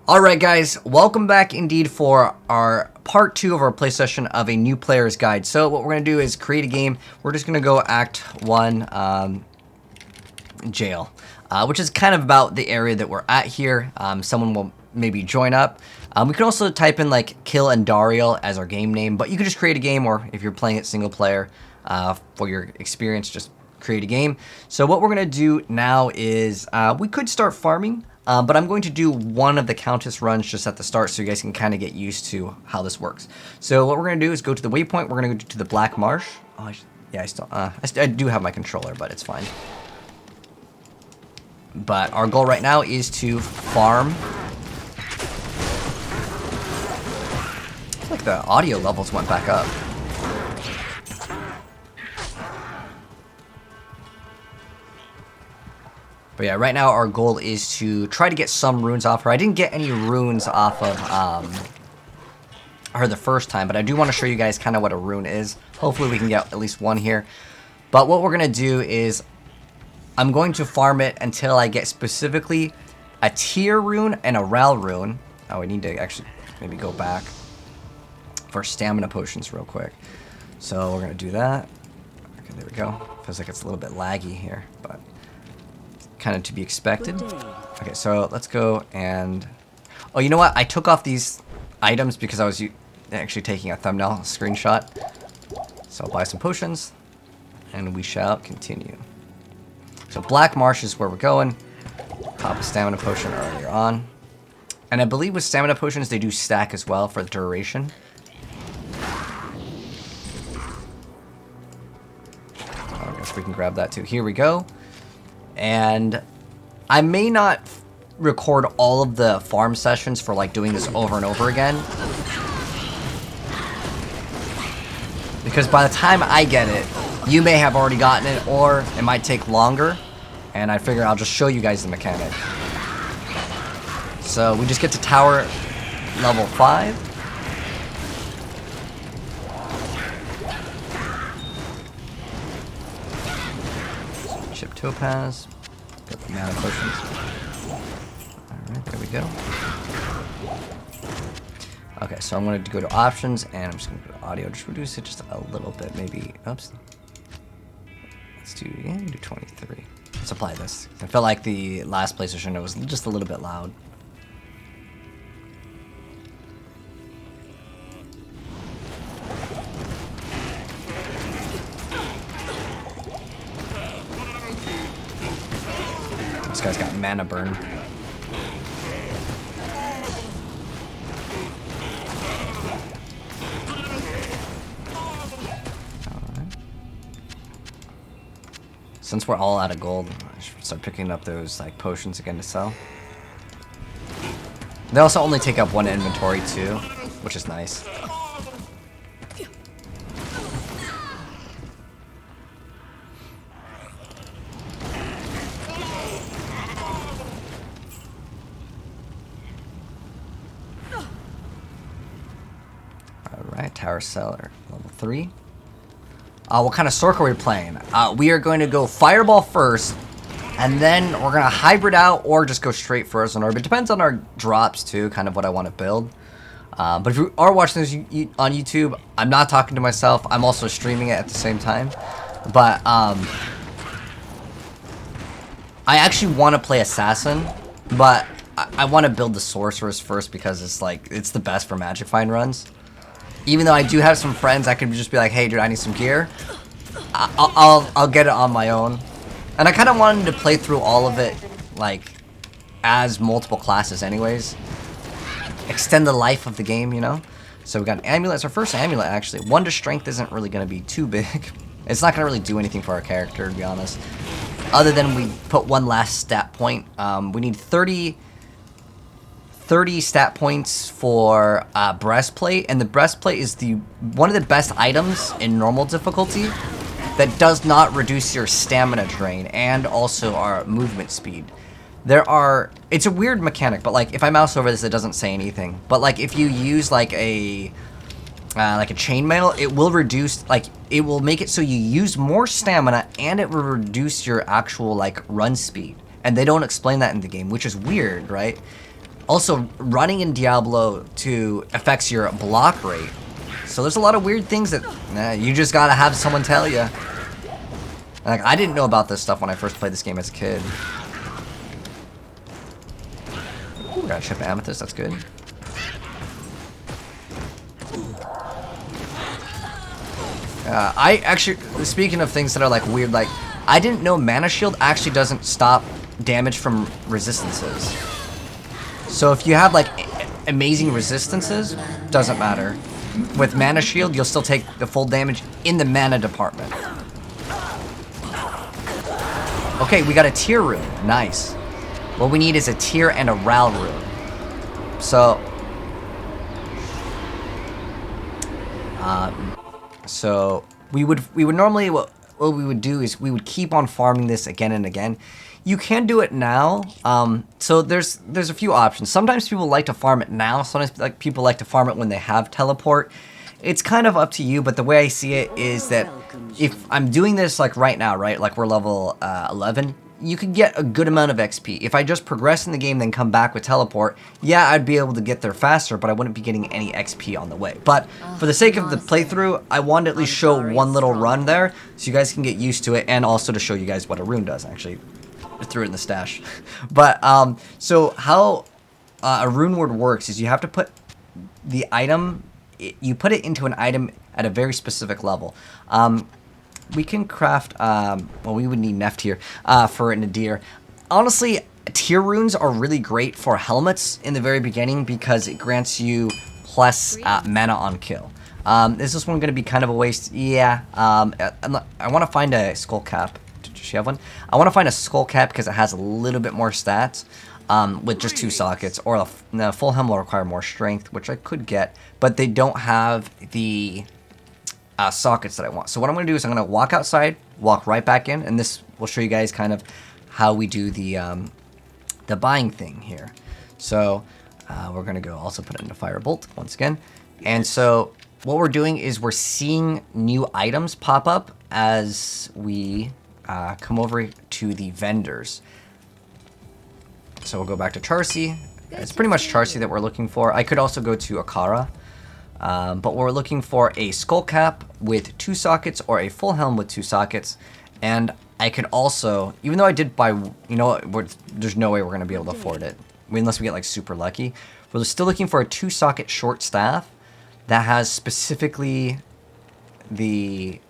Alright guys, welcome back indeed for our part 2 of our play session of a new player's guide. So what we're going to do is create a game. We're just going to go Act 1 jail, which is kind of about the area that we're at here. Someone will maybe join up. We can also type in like Kill and Dariel as our game name, but you can just create a game, or if you're playing it single player for your experience, just create a game. So what we're going to do now is we could start farming. But I'm going to do one of the countess runs just at the start so you guys can kind of get used to how this works. So what we're going to do is go to the waypoint. We're going to go to the Black Marsh. Oh, I do have my controller, but it's fine. But our goal right now is to farm. I feel like the audio levels went back up. But yeah, right now our goal is to try to get some runes off her. I didn't get any runes off of her the first time, but I do want to show you guys kind of what a rune is. Hopefully we can get at least one here. But what we're going to do is I'm going to farm it until I get specifically a tier rune and a rel rune. Oh, we need to actually maybe go back for stamina potions real quick. So we're going to do that. Okay, there we go. Feels like it's a little bit laggy here, but kind of to be expected. Okay, so let's go and... Oh, you know what? I took off these items because I was actually taking a thumbnail screenshot. So I'll buy some potions, and we shall continue. So Black Marsh is where we're going. Pop a stamina potion earlier on. And I believe with stamina potions, they do stack as well for the duration. I guess we can grab that too. Here we go. And I may not record all of the farm sessions for like doing this over and over again, because by the time I get it, you may have already gotten it, or it might take longer, and I figure I'll just show you guys the mechanic. So we just get to tower level 5. Chip topaz. Got the mana potions. Alright, there we go. Okay, so I'm going to go to options, and I'm just going to go to audio. Just reduce it just a little bit, maybe. Oops. Let's do 23. Let's apply this. I felt like the last PlayStation it was just a little bit loud. This guy's got mana burn. Alright. Since we're all out of gold, I should start picking up those like potions again to sell. They also only take up one inventory too, which is nice. Tower Cellar, level 3. What kind of Sorc are we playing? We are going to go Fireball first, and then we're going to hybrid out or just go straight Frozen Orb. It depends on our drops too, kind of what I want to build. But if you are watching this on YouTube, I'm not talking to myself. I'm also streaming it at the same time. But I actually want to play Assassin, but I want to build the Sorceress first because it's the best for Magic Find runs. Even though I do have some friends, I could just be like, hey dude, I need some gear. I'll get it on my own. And I kind of wanted to play through all of it, like, as multiple classes anyways. Extend the life of the game, you know? So we got an amulet. It's our first amulet, actually. 1 to strength isn't really going to be too big. It's not going to really do anything for our character, to be honest. Other than we put one last stat point. We need 30 stat points for breastplate, and the breastplate is one of the best items in normal difficulty that does not reduce your stamina drain and also our movement speed. It's a weird mechanic, but like if I mouse over this, it doesn't say anything. But like if you use like a chainmail, it will reduce, like it will make it so you use more stamina and it will reduce your actual like run speed. And they don't explain that in the game, which is weird, right? Also, running in Diablo 2 affects your block rate. So there's a lot of weird things that you just gotta have someone tell you. Like, I didn't know about this stuff when I first played this game as a kid. Ooh, got a chip of amethyst, that's good. I actually, speaking of things that are like weird, like, I didn't know Mana Shield actually doesn't stop damage from resistances. So if you have like amazing resistances, doesn't matter. With Mana Shield, you'll still take the full damage in the mana department. Okay, we got a tier rune. Nice. What we need is a tier and a Ral rune. So, we would normally what we would do is we would keep on farming this again and again. You can do it now. So there's a few options. Sometimes people like to farm it now. Sometimes people like to farm it when they have teleport. It's kind of up to you, but the way I see it is that if I'm doing this like right now, right, like we're level 11, you could get a good amount of XP. If I just progress in the game, then come back with teleport, yeah, I'd be able to get there faster, but I wouldn't be getting any XP on the way. But for the sake of the playthrough, I wanted to at least show one little run there, so you guys can get used to it, and also to show you guys what a rune does, actually. I threw it in the stash. But, so how a rune word works is you have to put the item, you put it into an item at a very specific level. We can craft, well, we would need Neft here for a Nadir. Honestly, tier runes are really great for helmets in the very beginning because it grants you plus mana on kill. Is this one going to be kind of a waste? Yeah. I want to find a skull cap. Does she have one? I want to find a skull cap because it has a little bit more stats with just 2 sockets. Or the full helm will require more strength, which I could get, but they don't have the sockets that I want. So what I'm going to do is I'm going to walk outside, walk right back in, and this will show you guys kind of how we do the buying thing here. So we're going to go also put it into Firebolt once again. And so what we're doing is we're seeing new items pop up as we come over to the vendors. So we'll go back to Charcy. It's pretty much Charcy that we're looking for. I could also go to Akara. But we're looking for a skull cap with 2 sockets or a full helm with 2 sockets. And I could also, even though I did buy, you know, there's no way we're going to be able to afford it. Unless we get like super lucky. We're still looking for a 2-socket short staff that has specifically the,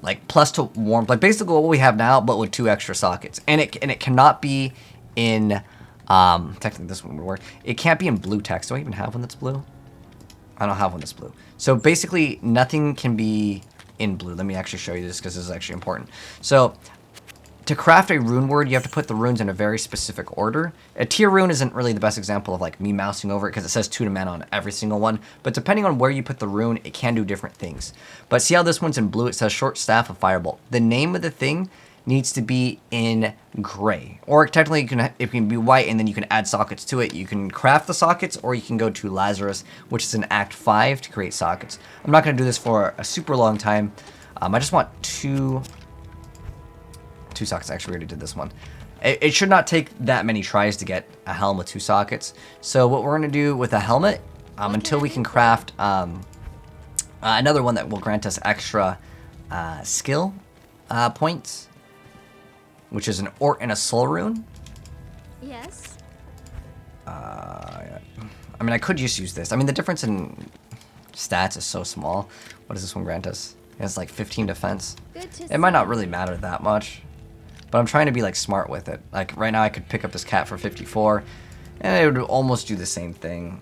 like, plus to warmth. Like basically what we have now, but with 2 extra sockets. And it cannot be in, technically this one would work. It can't be in blue text. Do I even have one that's blue? I don't have one that's blue. So basically, nothing can be in blue. Let me actually show you this because this is actually important. So to craft a rune word, you have to put the runes in a very specific order. A tier rune isn't really the best example of like me mousing over it because it says 2 to mana on every single one. But depending on where you put the rune, it can do different things. But see how this one's in blue? It says short staff of firebolt. The name of the thing needs to be in gray, or technically it can be white, and then you can add sockets to it. You can craft the sockets, or you can go to Lazarus, which is in Act 5 to create sockets. I'm not going to do this for a super long time. I just want two sockets. Actually, we already did this one. It should not take that many tries to get a helm with 2 sockets. So what we're going to do with a helmet, until we can craft another one that will grant us extra skill points, which is an Ort and a Soul Rune. Yes. Yeah. I mean, I could just use this. I mean, the difference in stats is so small. What does this one grant us? It has like 15 defense. It might not really matter that much, but I'm trying to be like smart with it. Like right now I could pick up this cat for 54 and it would almost do the same thing,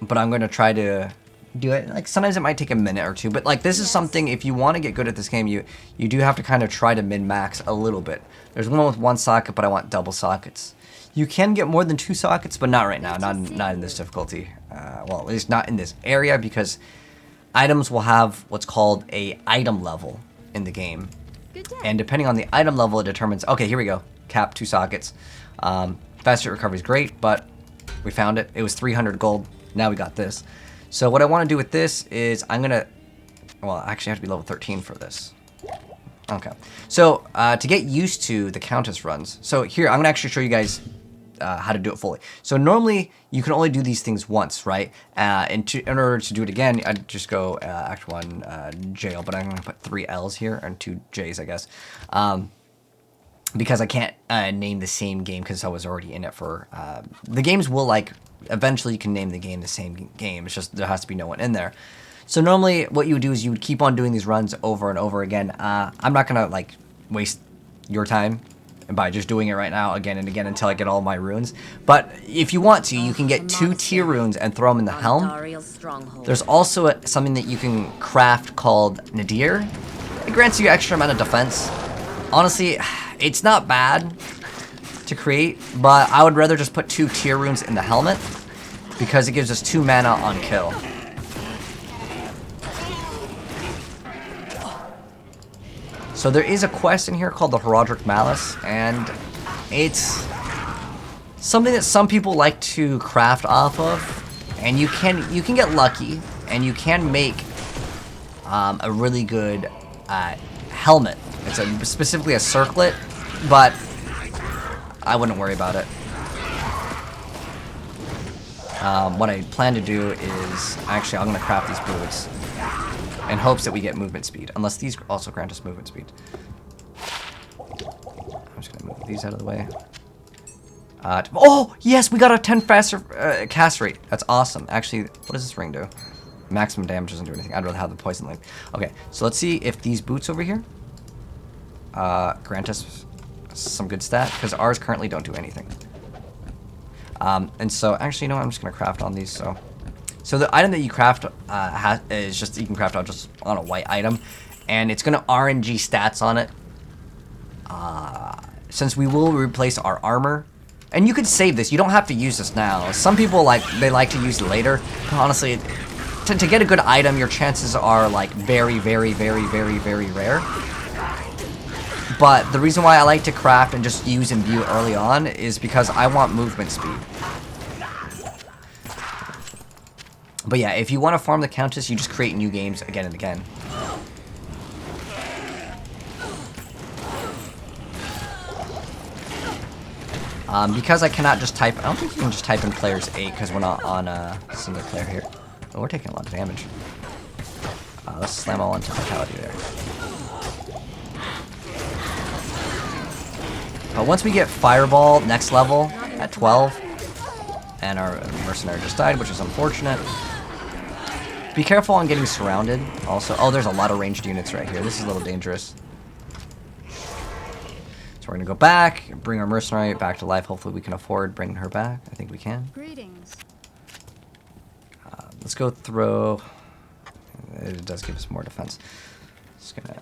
but I'm going to try to do it. Like sometimes it might take a minute or 2, but like this is something, if you want to get good at this game, you do have to kind of try to min-max a little bit. There's one with 1 socket, but I want double sockets. You can get more than 2 sockets, but not right now, not in this difficulty. Well, at least not in this area, because items will have what's called a item level in the game. And depending on the item level, it determines, okay, here we go, cap 2 sockets. Fast rate recovery is great, but we found it. It was 300 gold. Now we got this. So what I want to do with this is I'm going to, well, I actually have to be level 13 for this. Okay. So to get used to the countess runs, so here I'm going to actually show you guys how to do it fully. So normally you can only do these things once, right? In order to do it again, I'd just go Act 1 jail, but I'm going to put 3 L's here, and 2 J's, I guess. Because I can't name the same game because I was already in it for... the games will, like, eventually you can name the game the same game. It's just there has to be no one in there. So normally what you would do is you would keep on doing these runs over and over again. I'm not going to, like, waste your time by just doing it right now again and again until I get all my runes. But if you want to, you can get 2 tier runes and throw them in the helm. There's also something that you can craft called Nadir. It grants you extra amount of defense. Honestly, it's not bad to create, but I would rather just put 2 tier runes in the helmet because it gives us 2 mana on kill. So there is a quest in here called the Horadric Malice, and it's something that some people like to craft off of, and you can get lucky, and you can make a really good helmet. It's specifically a circlet, but I wouldn't worry about it. What I plan to do is, actually, I'm going to craft these boots in hopes that we get movement speed, unless these also grant us movement speed. I'm just going to move these out of the way. Oh, yes, we got a 10 faster cast rate. That's awesome. Actually, what does this ring do? Maximum damage doesn't do anything. I'd rather have the poison link. Okay, so let's see if these boots over here grant us some good stat, because ours currently don't do anything. And so, actually, you know what? I'm just going to craft on these, So the item that you craft is just, you can craft out just on a white item, and it's going to RNG stats on it. Since we will replace our armor, and you could save this, you don't have to use this now. Some people like to use it later. Honestly, to get a good item, your chances are like very, very, very, very, very rare. But the reason why I like to craft and just use and view early on is because I want movement speed. But yeah, if you want to farm the countess, you just create new games again and again. Because I cannot just type, I don't think you can just type in players 8 because we're not on a single player here. Oh, we're taking a lot of damage. Let's slam all into vitality there. But once we get Fireball next level at 12, and our mercenary just died, which is unfortunate. Be careful on getting surrounded also. Oh, there's a lot of ranged units right here. This is a little dangerous. So we're going to go back, bring our mercenary back to life. Hopefully we can afford bringing her back. I think we can. Greetings. Let's go throw. It does give us more defense. Just going to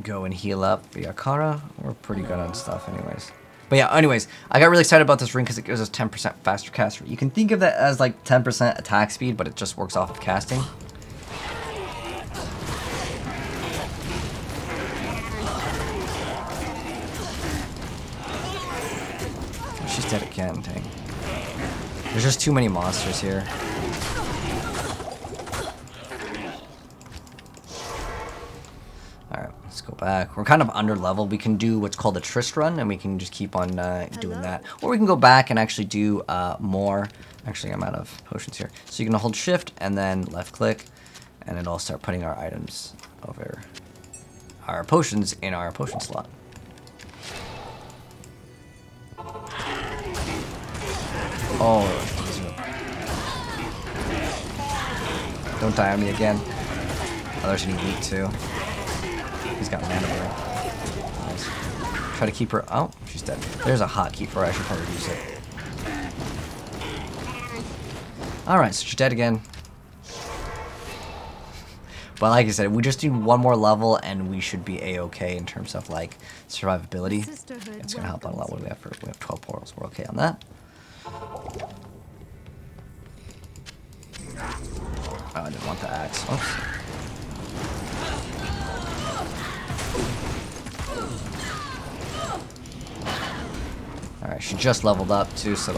go and heal up via Kara. We're pretty good on stuff anyways. But yeah, anyways, I got really excited about this ring because it gives us 10% faster cast rate. You can think of that as like 10% attack speed, but it just works off of casting. She's dead again, dang. There's just too many monsters here. Alright, let's go back. We're kind of under level. We can do what's called a Trist run, and we can just keep on doing that. Or we can go back and actually do more. Actually, I'm out of potions here. So you can hold shift and then left click, and it'll start putting our items over our potions in our potion slot. Oh, don't die on me again. Oh, there's any wheat too. He's got mana burn. Nice. Try to keep her. Oh, she's dead. There's a hotkey for her. I should probably use it. Alright, so she's dead again. But like I said, we just need one more level and we should be a-okay in terms of like survivability. It's gonna help out a lot. What do we have for? We have 12 portals. We're okay on that. Oh, I didn't want the axe. Oops. Alright, she just leveled up too, so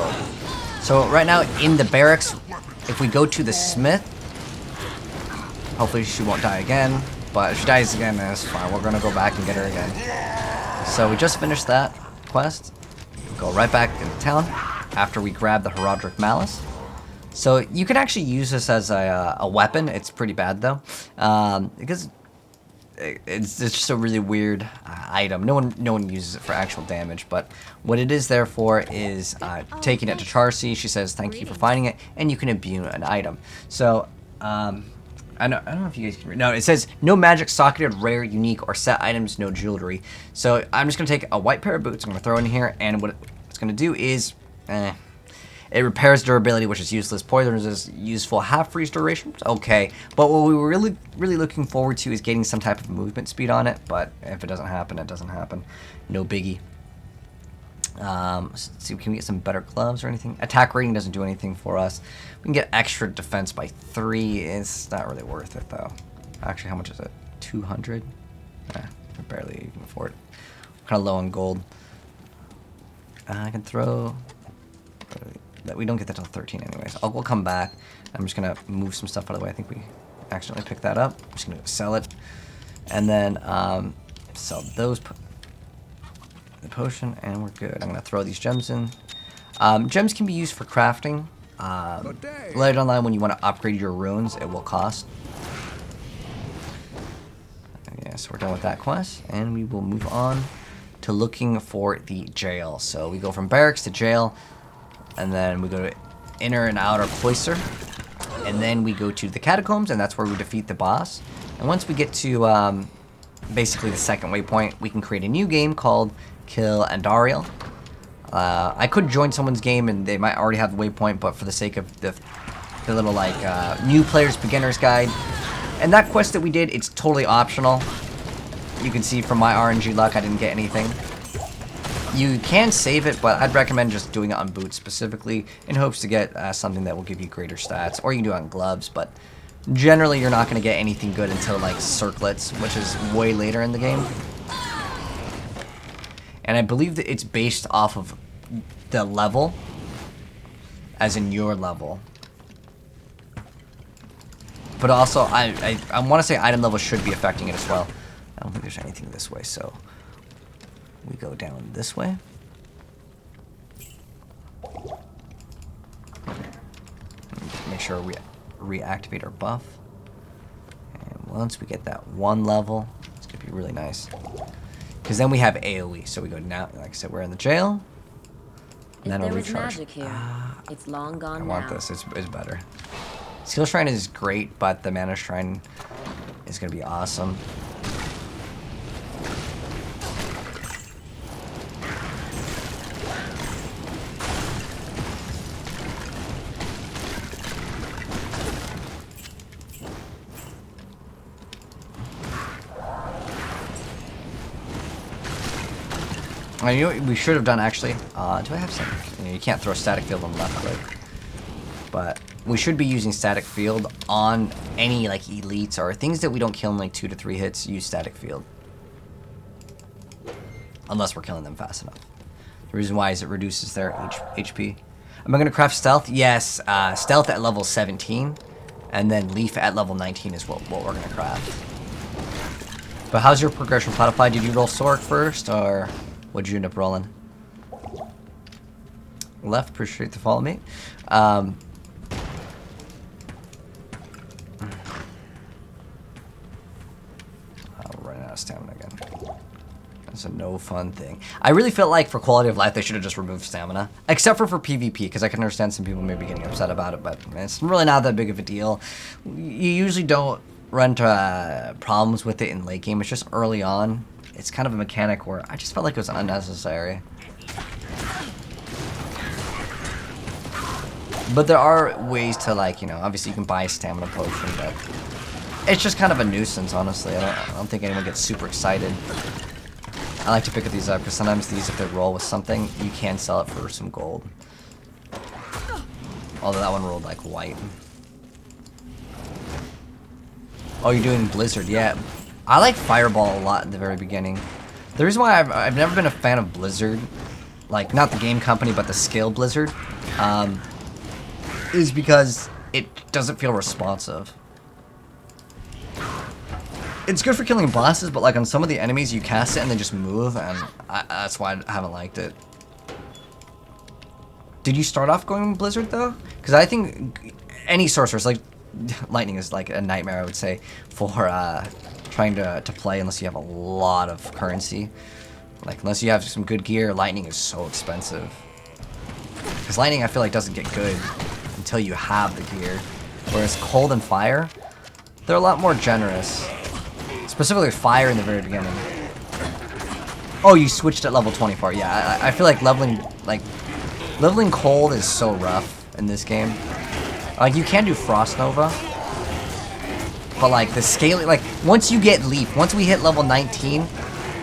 right now in the barracks, if we go to the smith, hopefully she won't die again, but if she dies again, that's fine. We're gonna go back and get her again. So we just finished that quest. go right back into town after we grab the Horadric Malice. So you can actually use this as a weapon. It's pretty bad though, because it's just a really weird item. No one uses it for actual damage, but what it is there for is taking it to Charcy. She says thank you for finding it, and you can imbue an item. So I don't know if you guys can read. No, it says no magic, socketed, rare, unique, or set items, no jewelry. So I'm just gonna take a white pair of boots. I'm gonna throw it in here, and what it's gonna do is, it repairs durability, which is useless. Poison is useful. Half freeze duration, okay. But what we were really looking forward to is getting some type of movement speed on it. But if it doesn't happen, it doesn't happen. No biggie. Let's see, can we get some better gloves or anything? Attack rating doesn't do anything for us. We can get extra defense by 3. It's not really worth it though. Actually, how much is it? 200? We barely even afford it. We're kind of low on gold. I can throw. That we don't get that till 13 anyways. We'll come back. I'm just gonna move some stuff out of the way. I think we accidentally picked that up. I'm just gonna sell it, and then sell those the potion, and we're good. I'm gonna throw these gems in. Gems can be used for crafting. Later online, when you want to upgrade your runes, it will cost. Yeah, so we're done with that quest, and we will move on to looking for the jail. So we go from barracks to jail. And then we go to inner and outer cloister. And then we go to the catacombs, and that's where we defeat the boss. And once we get to basically the second waypoint, we can create a new game called Kill Andariel. I could join someone's game, and they might already have the waypoint, but for the sake of the little like new players beginner's guide. And that quest that we did, it's totally optional. You can see from my RNG luck, I didn't get anything. You can save it, but I'd recommend just doing it on boots specifically in hopes to get something that will give you greater stats. Or you can do it on gloves, but generally you're not going to get anything good until like circlets, which is way later in the game. And I believe that it's based off of the level, as in your level. But also, I want to say item level should be affecting it as well. I don't think there's anything this way, so we go down this way. Make sure we reactivate our buff. And once we get that one level, it's going to be really nice. Because then we have AoE. So we go now, like I said, we're in the jail. And then If I'll there was recharge. magic here, it's long gone I now. want this. It's better. Skill Shrine is great, but the Mana Shrine is going to be awesome. You know what we should have done actually? Do I have some? You can't throw static field on the left click. But we should be using static field on any like elites or things that we don't kill in like 2 to 3 hits. Use static field. Unless we're killing them fast enough. The reason why is it reduces their HP. Am I going to craft stealth? Yes. Stealth at level 17. And then leaf at level 19 is what we're going to craft. But how's your progression, Platify? Did you roll Sorc first or what'd you end up rolling? Left, appreciate the follow me. I'll run out of stamina again. That's a no fun thing. I really felt like for quality of life they should have just removed stamina. Except for PvP, because I can understand some people may be getting upset about it, but it's really not that big of a deal. You usually don't run into problems with it in late game. It's just early on. It's kind of a mechanic where I just felt like it was unnecessary. But there are ways to, like, you know, obviously you can buy a stamina potion, but it's just kind of a nuisance, honestly. I don't think anyone gets super excited. I like to pick these up because sometimes these, if they roll with something, you can sell it for some gold. Although that one rolled like white. Oh, you're doing Blizzard, yeah. I like Fireball a lot at the very beginning. The reason why I've never been a fan of Blizzard, like not the game company, but the skill Blizzard, is because it doesn't feel responsive. It's good for killing bosses, but like on some of the enemies, you cast it and they just move, and that's why I haven't liked it. Did you start off going Blizzard though? Because I think any sorceress, like lightning is like a nightmare, I would say, for trying to play unless you have a lot of currency. Like unless you have some good gear, lightning is so expensive. Because lightning I feel like doesn't get good until you have the gear. Whereas cold and fire, they're a lot more generous. Specifically fire in the very beginning. Oh, you switched at level 24. Yeah, I feel like leveling cold is so rough in this game. Like you can do Frost Nova, but like the scaling, like once you get Leaf, once we hit level 19,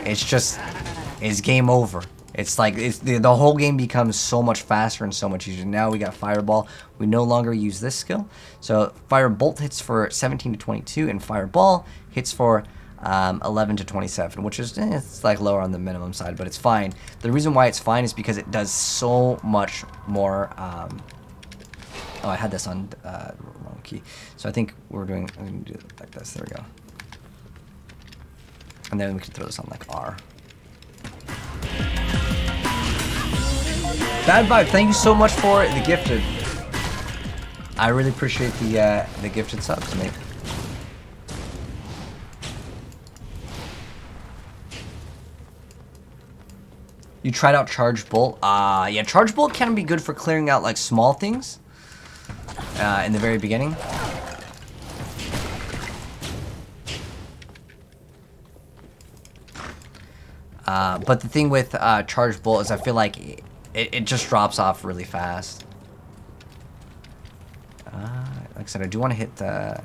it's game over. It's like the whole game becomes so much faster and so much easier. Now we got Fireball. We no longer use this skill. So Firebolt hits for 17 to 22, and Fireball hits for 11 to 27, which is it's like lower on the minimum side, but it's fine. The reason why it's fine is because it does so much more. Oh, I had this on wrong key. So I think I'm gonna do it like this. There we go. And then we can throw this on like R. Bad Vibe, thank you so much for the gifted. I really appreciate the gifted subs, mate. You tried out Charge Bolt? Yeah, Charge Bolt can be good for clearing out like small things in the very beginning. But the thing with Charge Bolt is I feel like it just drops off really fast. Like I said, I do want to hit the...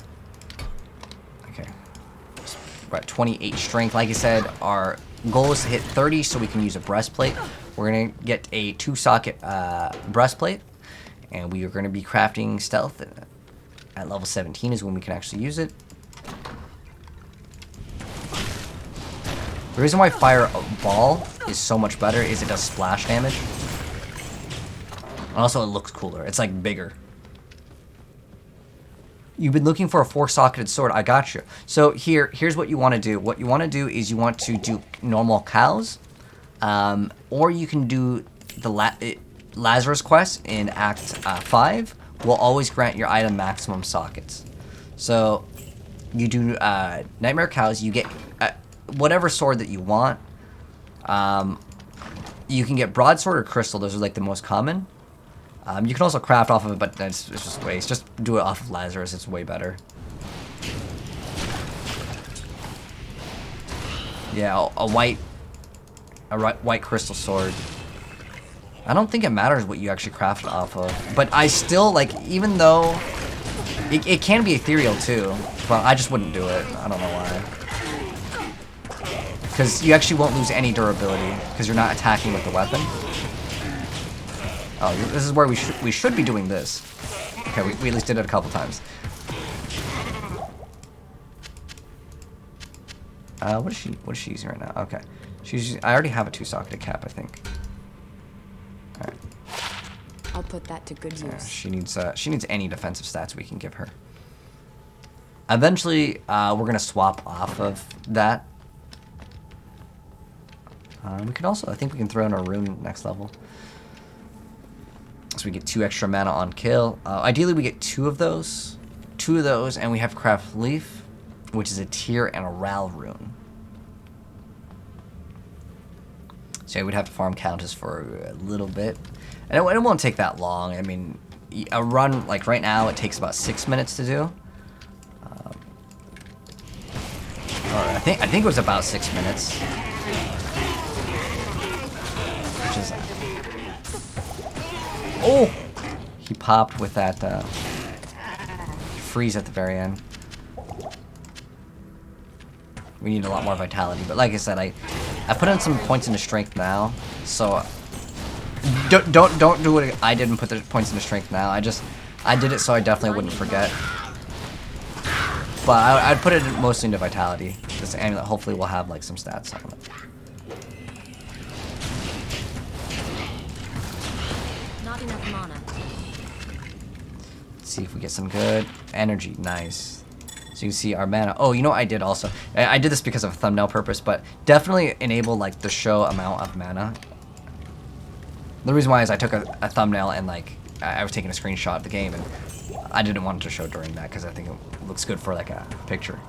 Okay. We're at 28 strength. Like I said, our goal is to hit 30 so we can use a breastplate. We're going to get a 2-socket breastplate. And we are going to be crafting stealth at level 17 is when we can actually use it. The reason why Fireball is so much better is it does splash damage. Also, it looks cooler. It's like bigger. You've been looking for a 4-socketed sword. I got you. So here's what you want to do. What you want to do is you want to do normal cows, or you can do the Lazarus quest in Act 5. Will always grant your item maximum sockets. So you do Nightmare Cows. You get whatever sword that you want. You can get broadsword or crystal. Those are like the most common. You can also craft off of it, but it's just waste. Just do it off of Lazarus. It's way better. Yeah, a white crystal sword. I don't think it matters what you actually craft it off of. But I still, like, even though... It can be ethereal, too. But I just wouldn't do it. I don't know why. Because you actually won't lose any durability. Because you're not attacking with the weapon. Oh, this is where we should be doing this. Okay, we at least did it a couple times. What is she using right now? Okay, I already have a 2-socketed cap, I think. All right. I'll put that to good use. She needs any defensive stats we can give her. Eventually, we're gonna swap off of that. We can also, I think we can throw in a Rune next level. So we get 2 extra mana on kill. Ideally, we get 2 of those. 2 of those, and we have Craft Leaf, which is a tier and a Ral Rune. So we'd have to farm Countess for a little bit. And it won't take that long. I mean, a run, like right now, it takes about 6 minutes to do. Or I think it was about 6 minutes. Which is... Oh! He popped with that freeze at the very end. We need a lot more vitality, but like I said, I put in some points into strength now, so don't do what I did and put the points into strength now. I did it so I definitely wouldn't forget. But I'd put it mostly into vitality. This amulet hopefully will have like some stats on it. Not enough mana. Let's see if we get some good energy. Nice. So you can see our mana. Oh, you know what I did also? I did this because of a thumbnail purpose, but definitely enable like the show amount of mana. The reason why is I took a thumbnail and like I was taking a screenshot of the game and I didn't want it to show during that because I think it looks good for like a picture.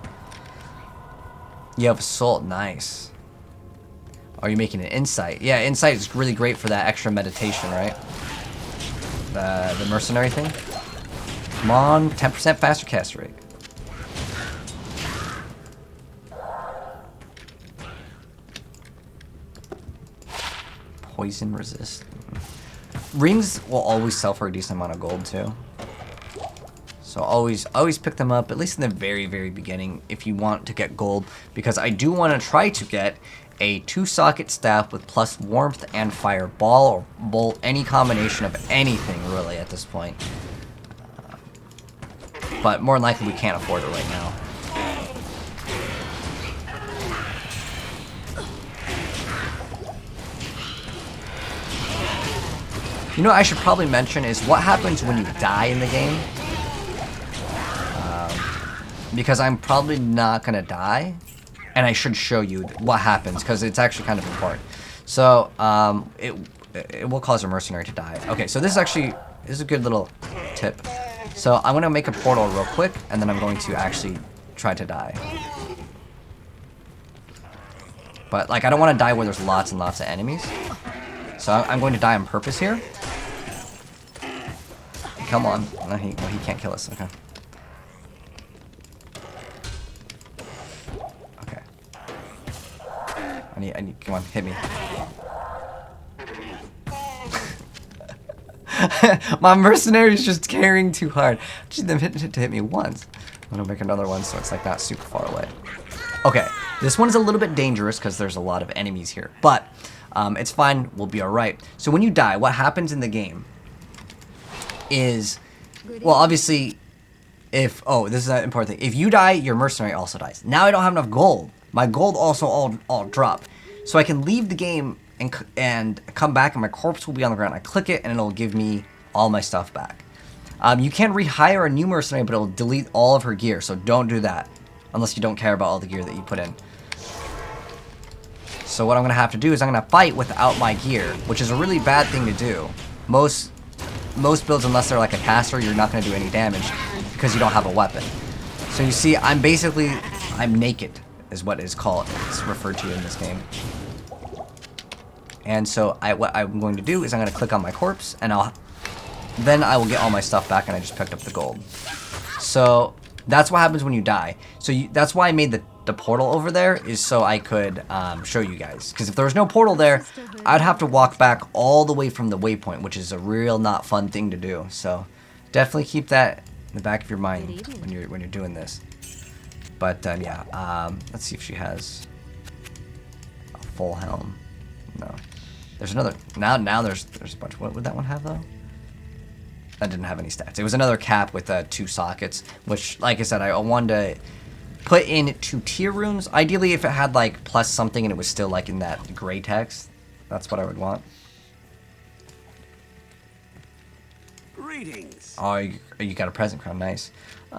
You have assault, nice. Are you making an insight? Yeah, insight is really great for that extra meditation, right? The mercenary thing. Come on, 10% faster cast rate. Poison resist. Rings will always sell for a decent amount of gold too. So always pick them up, at least in the very, very beginning, if you want to get gold. Because I do want to try to get a 2-socket staff with plus warmth and fireball or bolt, any combination of anything really at this point. But more than likely we can't afford it right now. You know what I should probably mention is what happens when you die in the game. Because I'm probably not going to die. And I should show you what happens because it's actually kind of important. So, it will cause a mercenary to die. Okay, so this is a good little tip. So I'm going to make a portal real quick and then I'm going to actually try to die. But like I don't want to die where there's lots and lots of enemies. So I'm going to die on purpose here. Come on. No, he can't kill us. Okay. Okay. I need, come on, hit me. My mercenary is just carrying too hard. Just them to hit me once. I'm gonna make another one so it's like not super far away. Okay, this one's a little bit dangerous because there's a lot of enemies here, but it's fine. We'll be all right. So when you die, what happens in the game is, well, obviously, this is an important thing. If you die, your mercenary also dies. Now I don't have enough gold. My gold also all drop, so I can leave the game and come back and my corpse will be on the ground. I click it and it'll give me all my stuff back. You can rehire a new mercenary, but it'll delete all of her gear, so don't do that unless you don't care about all the gear that you put in. So what I'm going to have to do is I'm going to fight without my gear, which is a really bad thing to do. Most builds, unless they're like a caster, you're not going to do any damage because you don't have a weapon. So you see, I'm naked is what is called. It's referred to in this game. And so what I'm going to do is I'm going to click on my corpse, and then I will get all my stuff back, and I just picked up the gold. So that's what happens when you die. So that's why I made the portal over there, is so I could show you guys. Because if there was no portal there, I'd have to walk back all the way from the waypoint, which is a real not fun thing to do. So definitely keep that in the back of your mind when you're doing this. But yeah, let's see if she has a full helm. No. There's another. Now there's a bunch. What would that one have, though? That didn't have any stats. It was another cap with 2 sockets, which, like I said, I wanted to put in 2 tier runes. Ideally, if it had, like, plus something and it was still, like, in that gray text. That's what I would want. Greetings. Oh, you got a present crown. Nice. You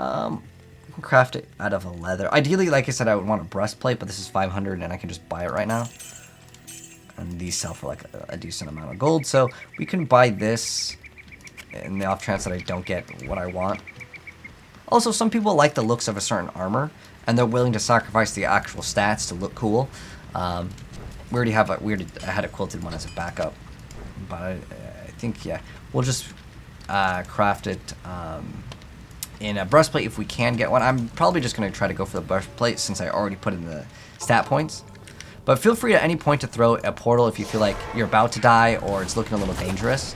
can craft it out of a leather. Ideally, like I said, I would want a breastplate, but this is 500 and I can just buy it right now. And these sell for like a decent amount of gold, so we can buy this in the off chance that I don't get what I want. Also, some people like the looks of a certain armor, and they're willing to sacrifice the actual stats to look cool. We already have I had a quilted one as a backup, but I think, yeah, we'll just craft it in a breastplate if we can get one. I'm probably just going to try to go for the breastplate since I already put in the stat points. But feel free at any point to throw a portal if you feel like you're about to die or it's looking a little dangerous.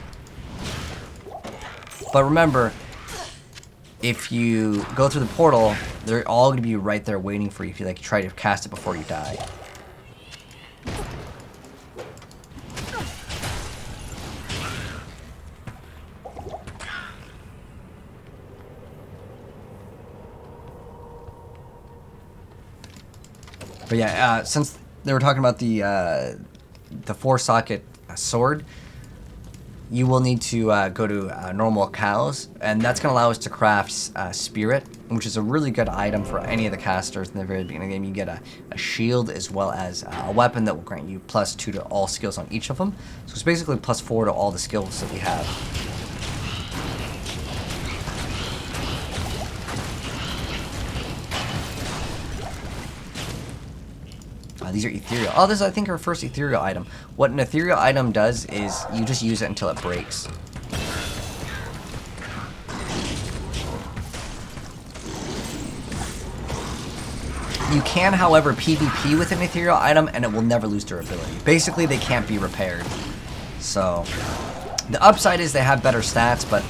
But remember, if you go through the portal, they're all going to be right there waiting for you if you like try to cast it before you die. But yeah, since they were talking about the 4-socket sword, you will need to go to normal cows, and that's going to allow us to craft Spirit, which is a really good item for any of the casters in the very beginning of the game. You get a shield as well as a weapon that will grant you +2 to all skills on each of them. So it's basically +4 to all the skills that we have. These are ethereal. Oh, this is, I think, our first ethereal item. What an ethereal item does is you just use it until it breaks. You can, however, PvP with an ethereal item and it will never lose durability. Basically, they can't be repaired. So, the upside is they have better stats, but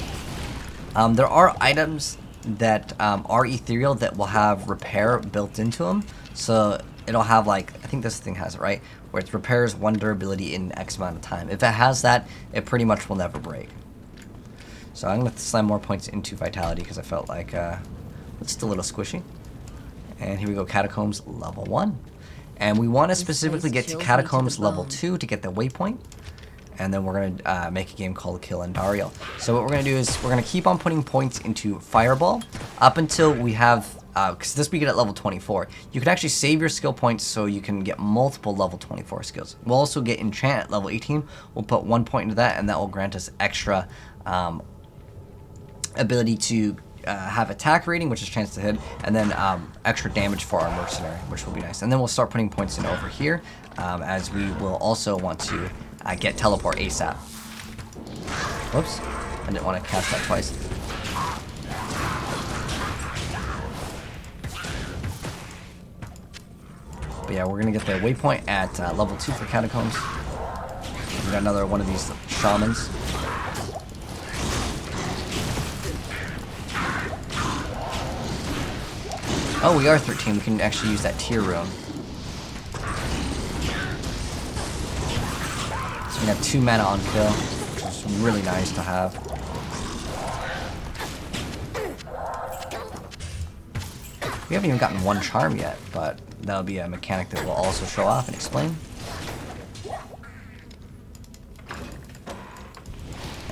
there are items that are ethereal that will have repair built into them. So, it'll have, like, I think this thing has it, right? Where it repairs 1 durability in X amount of time. If it has that, it pretty much will never break. So I'm going to slam more points into Vitality because I felt like it's still a little squishy. And here we go, Catacombs level 1. And we want to specifically get to Catacombs level 2 to get the waypoint. And then we're going to make a game called Kill Andariel. So what we're going to do is we're going to keep on putting points into Fireball up until we have... because this we get at level 24. You can actually save your skill points so you can get multiple level 24 skills. We'll also get Enchant at level 18. We'll put 1 point into that, and that will grant us extra ability to have attack rating, which is chance to hit, and then extra damage for our mercenary, which will be nice. And then we'll start putting points in over here, as we will also want to get Teleport ASAP. Whoops, I didn't want to cast that twice. But yeah, we're going to get the waypoint at level 2 for Catacombs. We got another one of these shamans. Oh, we are 13. We can actually use that tier rune. So we have 2 mana on kill, which is really nice to have. We haven't even gotten 1 charm yet, but that'll be a mechanic that we'll also show off and explain.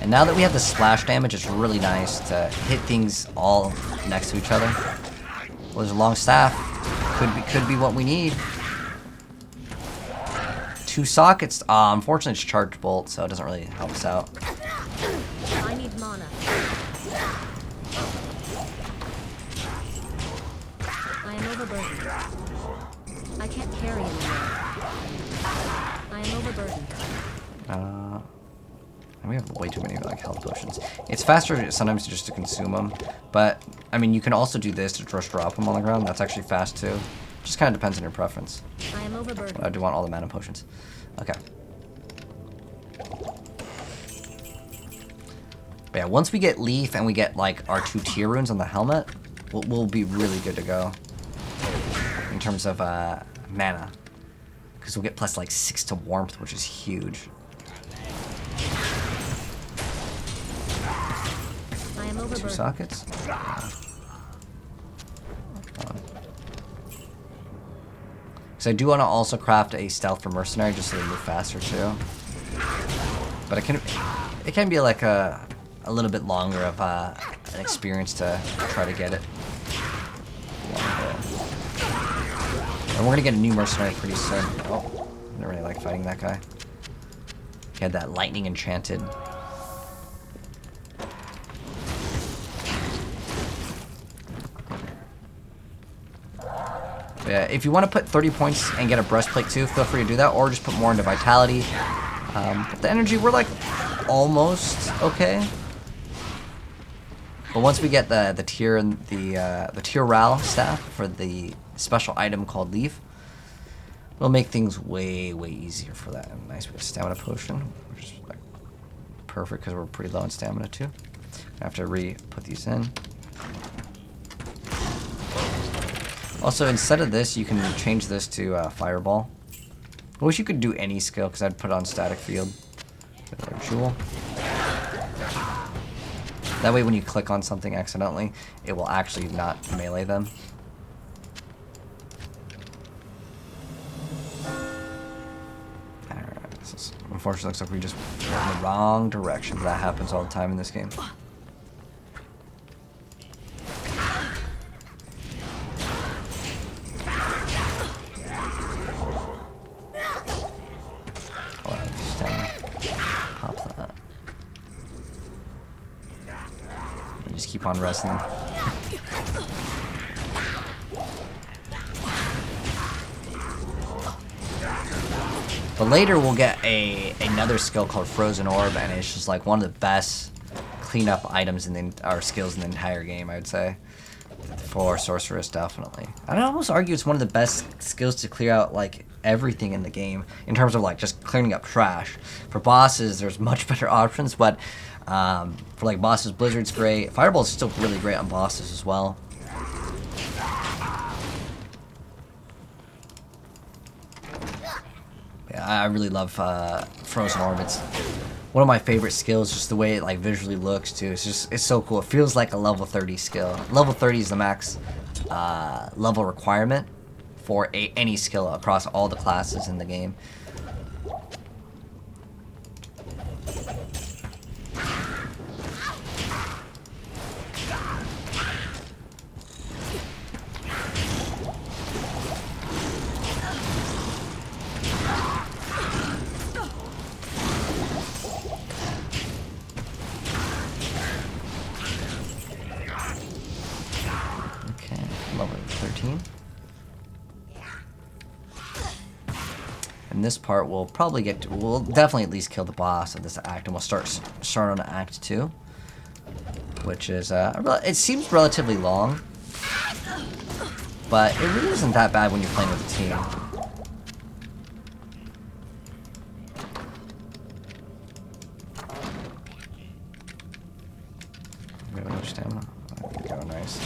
And now that we have the splash damage, it's really nice to hit things all next to each other. Well, there's a long staff. Could be what we need. 2 sockets. Unfortunately, it's charged bolt, so it doesn't really help us out. I need mana. I am overburdened. I can't carry anymore. I am overburdened. We have way too many like health potions. It's faster sometimes just to consume them, but I mean you can also do this to just drop them on the ground. That's actually fast too. Just kind of depends on your preference. I am overburdened. But I do want all the mana potions. Okay. But yeah, once we get Leaf and we get like our 2 tier runes on the helmet, we'll be really good to go in terms of mana, because we'll get plus like 6 to warmth, which is huge. I am overburdened. 2 sockets. So I do want to also craft a stealth for mercenary just so they move faster too. But it can be like a little bit longer of an experience to try to get it. And we're gonna get a new mercenary pretty soon. Oh, I don't really like fighting that guy. He had that lightning enchanted. Yeah, if you want to put 30 points and get a breastplate too, feel free to do that, or just put more into vitality. But the energy, we're like almost okay. But once we get the tier and the tier Ral staff for the special item called Leaf, it'll make things way easier for that. And nice, we have stamina potion, which is like perfect because we're pretty low in stamina too. I have to put these in. Also, instead of this, you can change this to Fireball. I wish you could do any skill, because I'd put on Static Field. Jewel. That way, when you click on something accidentally, it will actually not melee them. Alright, this is unfortunately, looks like we just went in the wrong direction. That happens all the time in this game. Pop that. And just keep on wrestling. But later we'll get another skill called Frozen Orb, and it's just like one of the best cleanup items or skills in the entire game, I would say. For Sorceress, definitely. I'd almost argue it's one of the best skills to clear out like everything in the game in terms of like just clearing up trash. For bosses, there's much better options, but for like bosses, Blizzard's great. Fireball's still really great on bosses as well. Yeah, I really love Frozen Orb. It's one of my favorite skills, just the way it like visually looks too. It's so cool. It feels like a level 30 skill. Level 30 is the max level requirement for any skill across all the classes in the game. Level 13. In this part, we'll definitely at least kill the boss of this act, and we'll start on Act 2, which is it seems relatively long, but it really isn't that bad when you're playing with a team. We have enough stamina. There we go, nice.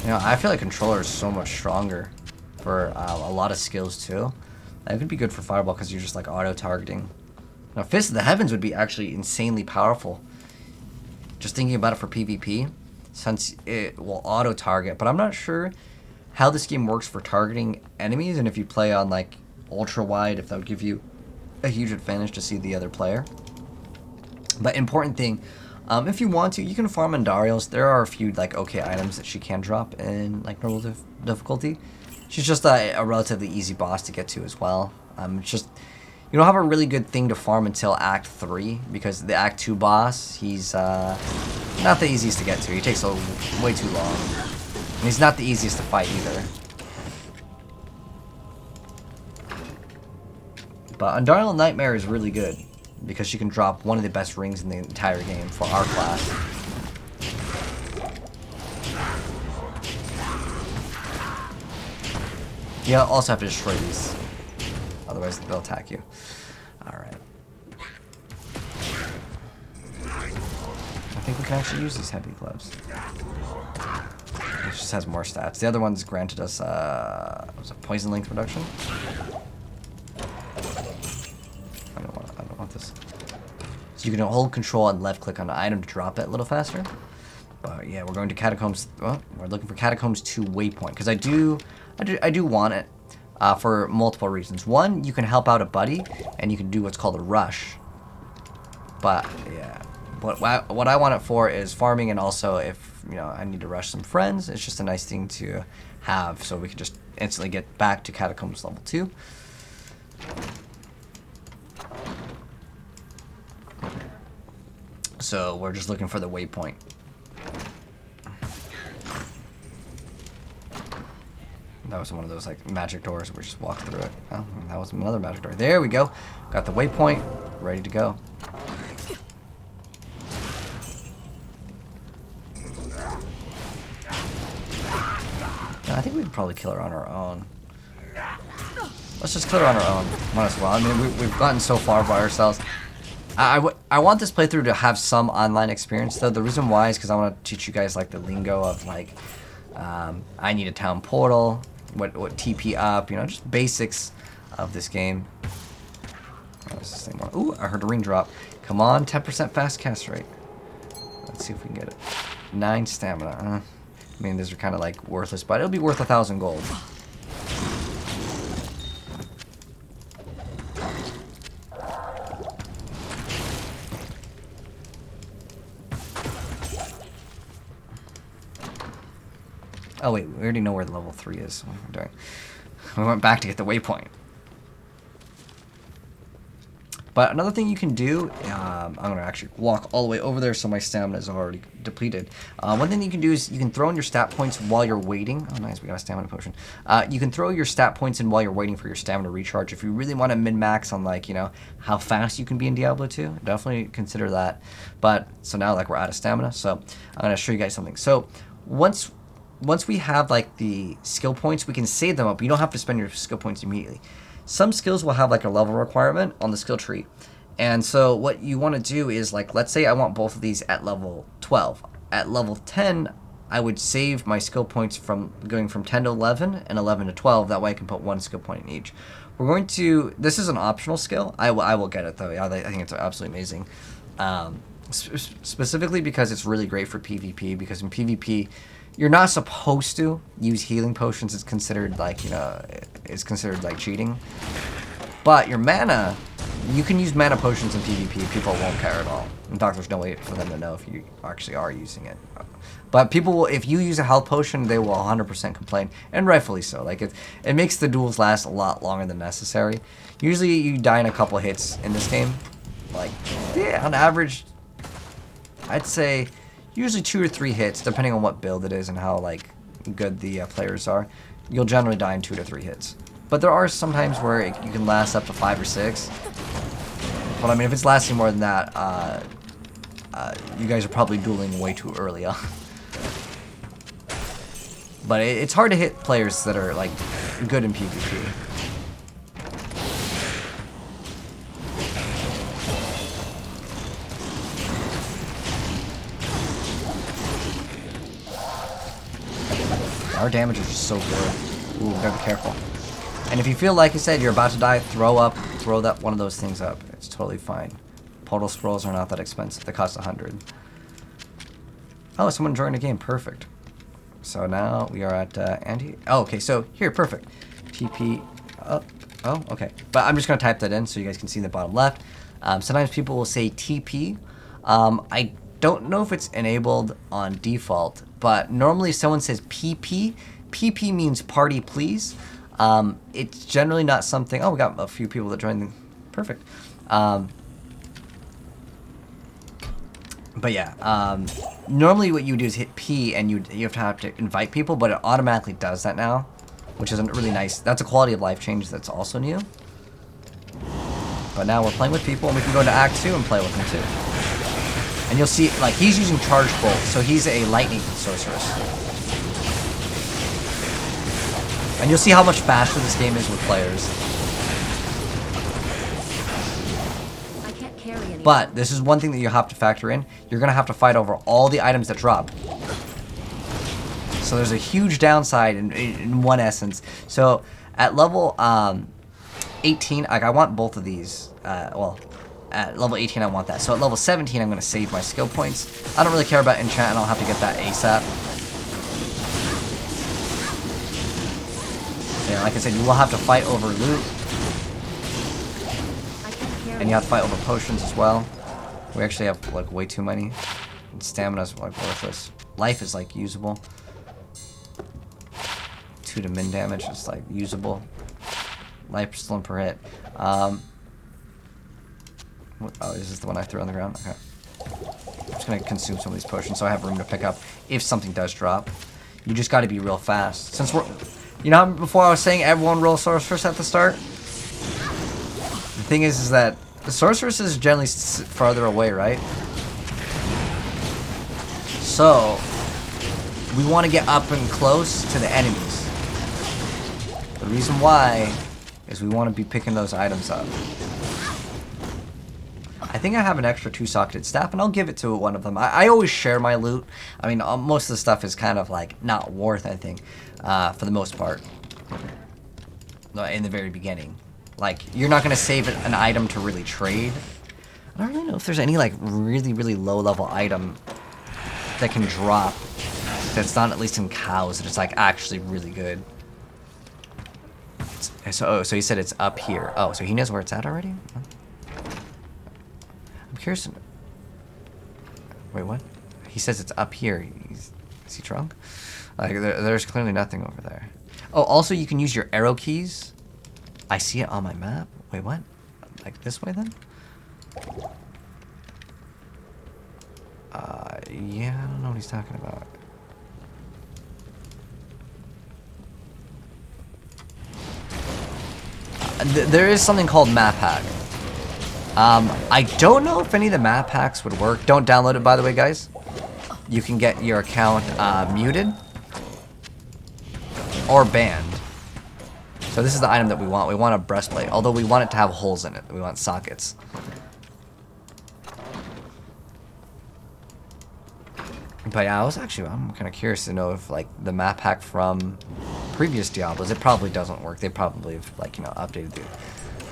You know, I feel like controller is so much stronger for a lot of skills too. That could be good for Fireball because you're just like auto-targeting. Now, Fist of the Heavens would be actually insanely powerful. Just thinking about it for PvP, since it will auto-target. But I'm not sure how this game works for targeting enemies, and if you play on like ultra-wide, if that would give you a huge advantage to see the other player. But important thing, if you want to, you can farm Andariel's. There are a few like okay items that she can drop in like normal difficulty. She's just a relatively easy boss to get to as well. It's just you don't have a really good thing to farm until Act 3 because the Act 2 boss, he's not the easiest to get to. He takes way too long. And he's not the easiest to fight either. But Andariel Nightmare is really good because she can drop one of the best rings in the entire game for our class. You also have to destroy these, otherwise they'll attack you. Alright. I think we can actually use these heavy gloves. It just has more stats. The other ones granted us, was it poison length reduction? I don't want this. So you can hold control and left click on an item to drop it a little faster. But yeah, we're going to catacombs. Well, we're looking for catacombs 2 waypoint because I do want it for multiple reasons. One, you can help out a buddy and you can do what's called a rush. But yeah, what I want it for is farming, and also if I need to rush some friends, it's just a nice thing to have so we can just instantly get back to catacombs level 2. So we're just looking for the waypoint. That was one of those like magic doors where we just walked through it. Oh, that was another magic door. There we go. Got the waypoint, ready to go. I think we could probably kill her on our own. Let's just kill her on our own. Might as well. I mean, we've gotten so far by ourselves. I want this playthrough to have some online experience, though. The reason why is because I want to teach you guys like the lingo of like, I need a town portal, what TP up, just basics of this game. What's this thing? Ooh, I heard a ring drop. Come on, 10% fast cast rate. Let's see if we can get it. 9 stamina. I mean, these are kind of like worthless, but it'll be worth 1,000 gold. Oh wait, we already know where the level 3 is. What am I doing? We went back to get the waypoint. But another thing you can do, I'm going to actually walk all the way over there so my stamina is already depleted. One thing you can do is you can throw in your stat points while you're waiting. Oh nice, we got a stamina potion. You can throw your stat points in while you're waiting for your stamina recharge. If you really want to min-max on like, you know, how fast you can be in Diablo 2, definitely consider that. But, so now like we're out of stamina, so I'm going to show you guys something. So, once we have like the skill points, we can save them up. You don't have to spend your skill points immediately. Some skills will have like a level requirement on the skill tree. And so what you want to do is like, let's say I want both of these at level 12. At level 10, I would save my skill points from going from 10 to 11 and 11 to 12. That way I can put 1 skill point in each. We're going to, this is an optional skill. I will get it though. Yeah, I think it's absolutely amazing. Specifically because it's really great for PvP, because in PvP, you're not supposed to use healing potions. It's considered like, you know, it's considered like cheating. But your mana, you can use mana potions in PvP. People won't care at all. In fact, there's no way for them to know if you actually are using it. But people will, if you use a health potion, they will 100% complain, and rightfully so. Like it makes the duels last a lot longer than necessary. Usually, you die in a couple hits in this game. Like, yeah, on average, I'd say usually 2 or 3 hits, depending on what build it is and how like good the players are. You'll generally die in 2 to 3 hits. But there are some times where you can last up to 5 or 6. But I mean, if it's lasting more than that, you guys are probably dueling way too early on. But it's hard to hit players that are like good in PvP. Our damage is just so good. Ooh, gotta be careful. And if you feel like I said you're about to die, throw that one of those things up. It's totally fine. Portal scrolls are not that expensive. They cost 100. Oh, someone joined the game. Perfect. So now we are at Andy. Oh, okay. So here, perfect. TP up. Oh, okay. But I'm just gonna type that in so you guys can see in the bottom left. Sometimes people will say TP. I don't know if it's enabled on default, but normally if someone says PP, PP means party please. It's generally not something. Oh, we got a few people that joined. Perfect. But yeah, normally what you do is hit P and you have to invite people, but it automatically does that now, which is a really nice. That's a quality of life change that's also new. But now we're playing with people, and we can go into Act 2 and play with them too. And you'll see, like, he's using Charge Bolt, so he's a lightning sorceress. And you'll see how much faster this game is with players. But this is one thing that you have to factor in. You're going to have to fight over all the items that drop. So there's a huge downside in one essence. So at level 18, like I want both of these. Well, at level 18 I want that. So at level 17 I'm going to save my skill points. I don't really care about enchant, and I'll have to get that ASAP. Yeah, like I said, you will have to fight over loot. And you have to fight over potions as well. We actually have like way too many. And stamina's like worthless. Life is like usable. 2 to min damage is like usable. Life still per hit. Oh, is this the one I threw on the ground? Okay. I'm just gonna consume some of these potions so I have room to pick up if something does drop. You just gotta be real fast. Since we're, you know, before I was saying everyone roll Sorceress at the start? The thing is that the Sorceress is generally farther away, right? So, we want to get up and close to the enemies. The reason why is we want to be picking those items up. I think I have an extra 2-socketed staff, and I'll give it to one of them. I always share my loot. I mean, most of the stuff is kind of like not worth anything for the most part in the very beginning. Like, you're not gonna save an item to really trade. I don't really know if there's any like really low level item that can drop that's not at least in cows that it's like actually really good. So he said it's up here. Oh, so he knows where it's at already? I'm curious. Wait, what? He says it's up here. Is he drunk? Like, there's clearly nothing over there. Oh, also you can use your arrow keys. I see it on my map. Wait, what? Like this way then? Yeah, I don't know what he's talking about. There is something called map hack. I don't know if any of the map hacks would work. Don't download it, by the way, guys. You can get your account muted or banned. So this is the item that we want. We want a breastplate, although we want it to have holes in it. We want sockets. But yeah, I'm kind of curious to know if like the map hack from previous Diablos, it probably doesn't work. They probably have like, you know, updated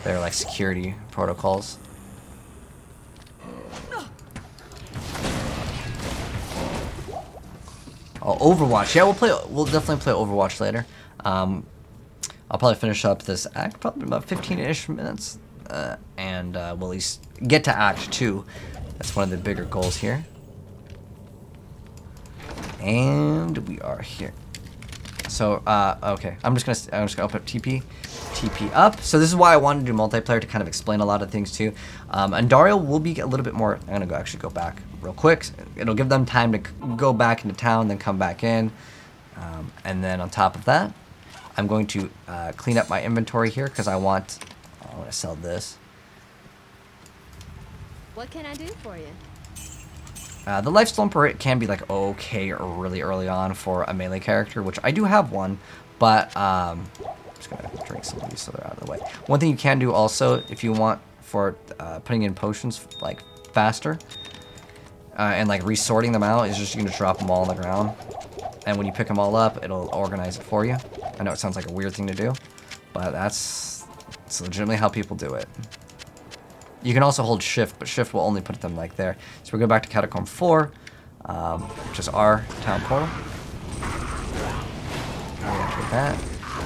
their like security protocols. Oh, Overwatch. Yeah, we'll definitely play Overwatch later. I'll probably finish up this act probably about 15-ish minutes, and we'll at least get to Act 2. That's one of the bigger goals here. And we are here. So, okay. I'm just gonna open up TP up. So this is why I wanted to do multiplayer, to kind of explain a lot of things too. And Dario will be a little bit more. I'm gonna actually go back real quick. It'll give them time to go back into town, then come back in. And then on top of that, I'm going to clean up my inventory here because I want to sell this. What can I do for you? The Lifesteal Parade can be like okay really early on for a melee character, which I do have one, but I'm just gonna drink some of these so they're out of the way. One thing you can do also, if you want, for putting in potions like faster and like resorting them out, is just you're gonna drop them all on the ground, and when you pick them all up, it'll organize it for you. I know it sounds like a weird thing to do, but it's legitimately how people do it. You can also hold shift, but shift will only put them like there. So we'll go back to Catacomb 4, which is our town portal. Activate that.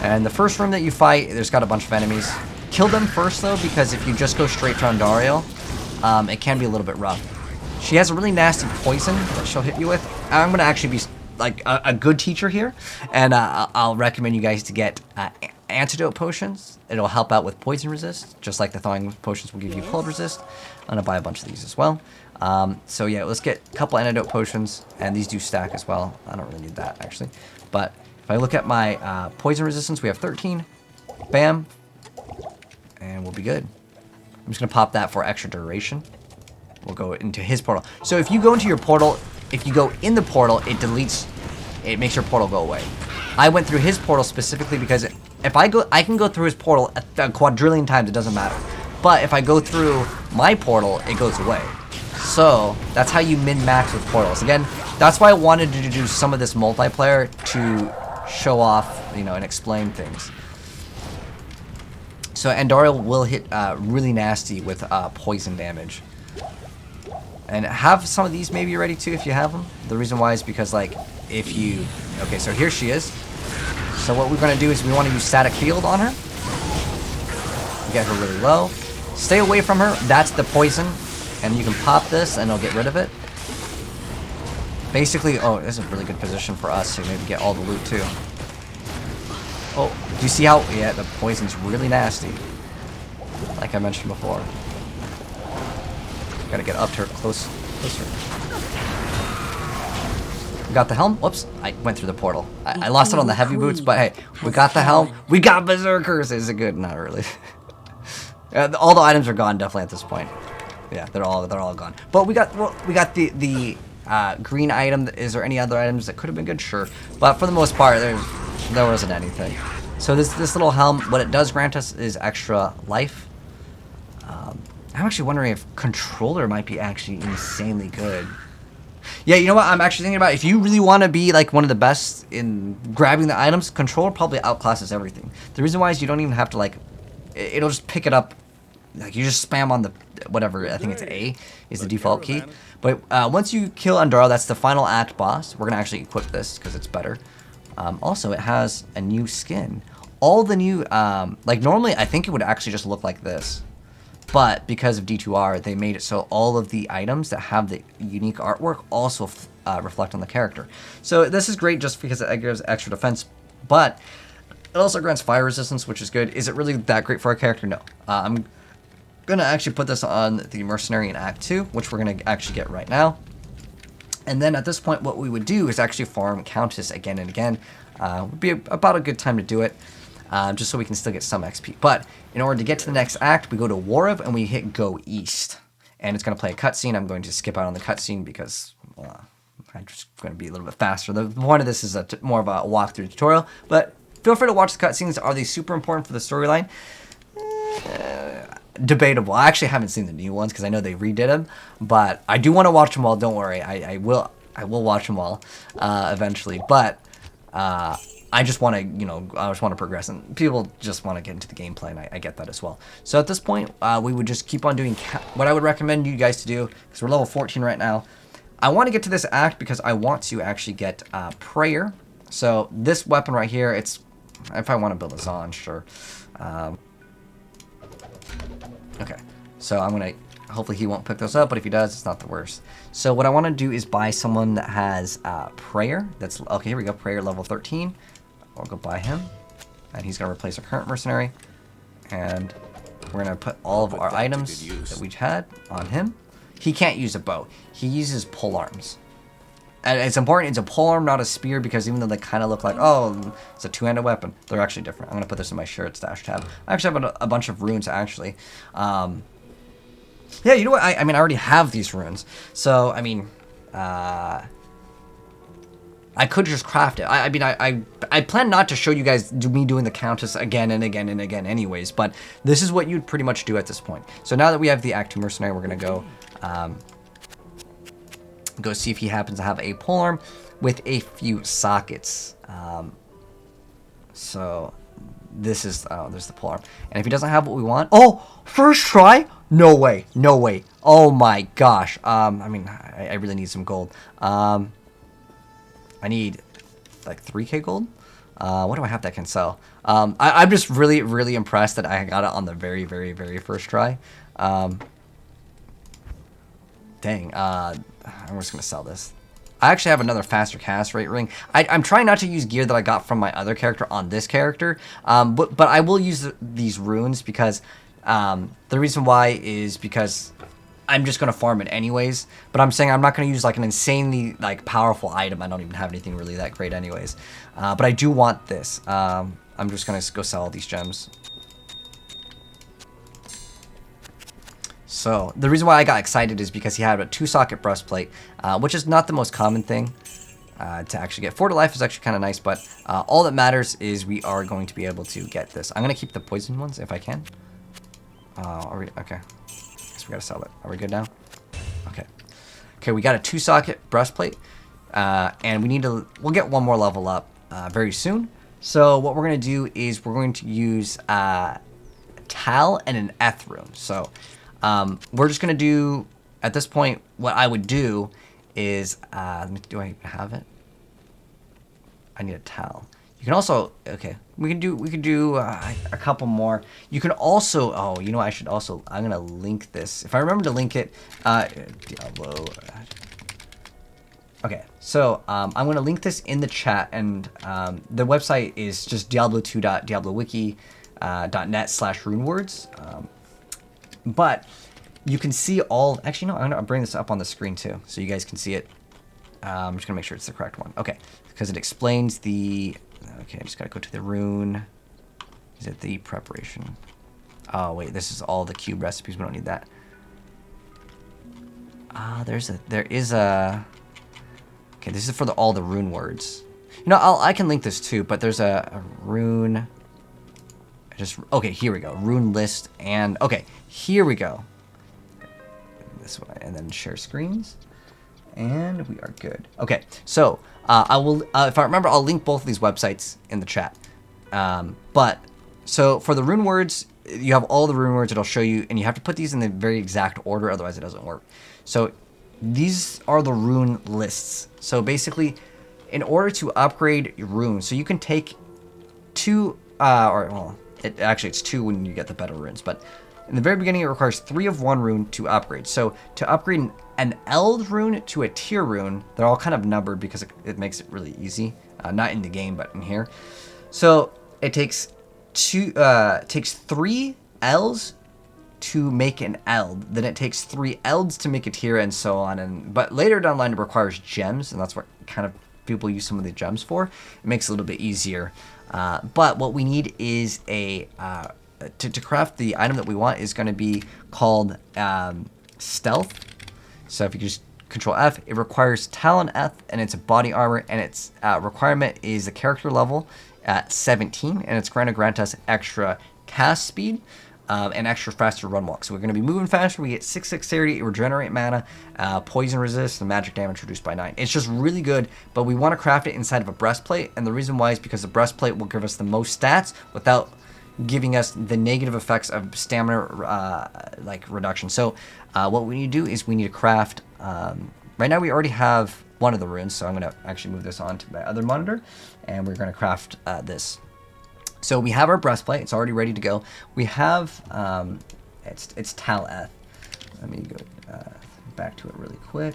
And the first room that you fight, there's got a bunch of enemies. Kill them first though, because if you just go straight to Dario, it can be a little bit rough. She has a really nasty poison that she'll hit you with. I'm gonna actually be like a good teacher here, and I'll recommend you guys to get antidote potions. It'll help out with poison resist, just like the thawing potions will give you cold resist. I'm gonna buy a bunch of these as well. So yeah, let's get a couple antidote potions, and these do stack as well. I don't really need that actually, but if I look at my poison resistance, we have 13. Bam, and we'll be good. I'm just gonna pop that for extra duration. We'll go into his portal. So if you go into your portal, if you go in the portal, it makes your portal go away. I went through his portal specifically because if I can go through his portal a quadrillion times, it doesn't matter. But if I go through my portal, it goes away. So that's how you min-max with portals. Again, that's why I wanted to do some of this multiplayer, to show off, you know, and explain things. So Dario will hit really nasty with poison damage. And have some of these maybe ready too if you have them. The reason why is because, like, if you... Okay, so here she is. So what we're going to do is we want to use static field on her. Get her really low. Stay away from her. That's the poison. And you can pop this and it'll get rid of it. Basically, oh, this is a really good position for us to maybe get all the loot too. Oh, do you see how... Yeah, the poison's really nasty. Like I mentioned before. Gotta get up to her closer. We got the helm. Whoops, I went through the portal. I lost it on the heavy boots, but hey, we got the helm. We got berserkers. Is it good? Not really. All the items are gone definitely at this point. Yeah, they're all gone. But we got the green item. Is there any other items that could have been good? Sure, but for the most part, there wasn't anything. So this little helm, what it does grant us is extra life. I'm actually wondering if controller might be actually insanely good. Yeah, you know what? I'm actually thinking about, if you really want to be like one of the best in grabbing the items, controller probably outclasses everything. The reason why is you don't even have to like it'll just pick it up. Like, you just spam on the, whatever, I think it's A is the default key. But once you kill Andaro, that's the final act boss. We're going to actually equip this because it's better. Also, it has a new skin. All the new, like, normally I think it would actually just look like this. But because of D2R, they made it so all of the items that have the unique artwork also reflect on the character. So this is great just because it gives extra defense, but it also grants fire resistance, which is good. Is it really that great for our character? No. I'm going to actually put this on the Mercenary in Act 2, which we're going to actually get right now. And then at this point, what we would do is actually farm Countess again and again. Would be about a good time to do it. Just so we can still get some XP. But in order to get to the next act, we go to Warav and we hit Go East. And it's going to play a cutscene. I'm going to skip out on the cutscene because I'm just going to be a little bit faster. The point of this is more of a walkthrough tutorial. But feel free to watch the cutscenes. Are they super important for the storyline? Debatable. I actually haven't seen the new ones because I know they redid them. But I do want to watch them all. Don't worry. I will watch them all eventually. But I just want to, I just want to progress, and people just want to get into the gameplay, and I get that as well. So at this point, we would just keep on doing what I would recommend you guys to do, because we're level 14 right now. I want to get to this act because I want to actually get Prayer. So this weapon right here, it's, if I want to build a Zon, sure. Okay, so I'm going to, hopefully he won't pick those up, but if he does, it's not the worst. So what I want to do is buy someone that has Prayer. That's, okay, here we go, Prayer level 13. I'll go buy him, and he's going to replace our current mercenary, and we're going to put all of our items that we had on him. He can't use a bow. He uses pole arms. And it's important, it's a pole arm, not a spear, because even though they kind of look like, oh, it's a two-handed weapon, they're actually different. I'm going to put this in my shirt stash tab. I actually have a bunch of runes, actually. Yeah, you know what? I mean, I already have these runes. So, I mean, I could just craft it. I mean, I plan not to show you guys me doing the Countess again and again and again anyways, but this is what you'd pretty much do at this point. So now that we have the Act 2 Mercenary, we're going to go see if he happens to have a polearm with a few sockets. So this is, oh, there's the polearm. And if he doesn't have what we want, oh, first try? No way, no way. Oh my gosh. I mean, I really need some gold. I need like 3k gold. What do I have that can sell? I'm just really, really impressed that I got it on the very, very, very first try. Dang. I'm just going to sell this. I actually have another faster cast rate ring. I'm trying not to use gear that I got from my other character on this character. But I will use these runes because the reason why is because I'm just going to farm it anyways, but I'm saying I'm not going to use like an insanely like powerful item. I don't even have anything really that great anyways. But I do want this. I'm just going to go sell all these gems. So the reason why I got excited is because he had a 2-socket breastplate, which is not the most common thing to actually get. 4 to life is actually kind of nice, but all that matters is we are going to be able to get this. I'm going to keep the poison ones if I can. Okay. We gotta sell it. Are we good now? Okay. Okay, we got a 2-socket breastplate, and we'll get one more level up very soon. So what we're gonna do is we're going to use Tal and an Eth rune. So we're just gonna do at this point. What I would do is do I have it? I need a Tal. You can also, okay, we can do a couple more. You can also, oh, you know, I'm going to link this. If I remember to link it, Diablo. Okay, so I'm going to link this in the chat, and the website is just diablo2.diablowiki.net/runewords. But you can see all, actually, no, I'm going to bring this up on the screen too, so you guys can see it. I'm just going to make sure it's the correct one. Okay, because it explains the... Okay, I just gotta go to the rune. Is it the preparation? Oh wait, this is all the cube recipes. We don't need that. There is a. Okay, this is for all the rune words. You know, I can link this too, but there's a rune. Okay, here we go. Rune list and okay, here we go. This way, and then share screens. And we are good. Okay, so I will, if I remember, I'll link both of these websites in the chat. But so for the rune words, you have all the rune words. It'll show you, and you have to put these in the very exact order, otherwise it doesn't work. So these are the rune lists. So basically, in order to upgrade your runes, so you can take 2, it's 2 when you get the better runes, but in the very beginning, it requires 3 of one rune to upgrade. So to upgrade an Eld rune to a tier rune, they're all kind of numbered because it makes it really easy. Not in the game, but in here. So it takes 3 Elds to make an Eld. Then it takes 3 Elds to make a tier, and so on. But later down the line, it requires gems, and that's what kind of people use some of the gems for. It makes it a little bit easier. But what we need is a to craft the item that we want is going to be called Stealth. So if you just Control F, it requires Talon F, and it's a body armor, and its requirement is the character level at 17, and it's going to grant us extra cast speed and extra faster run walk. So we're going to be moving faster. We get 6 dexterity, regenerate mana, poison resist, and magic damage reduced by 9. It's just really good, but we want to craft it inside of a breastplate, and the reason why is because the breastplate will give us the most stats without giving us the negative effects of stamina reduction. So what we need to do is we need to craft, right now we already have one of the runes, so I'm going to actually move this on to my other monitor, and we're going to craft this. So we have our breastplate, it's already ready to go. We have, it's Tal Eth. Let me go back to it really quick.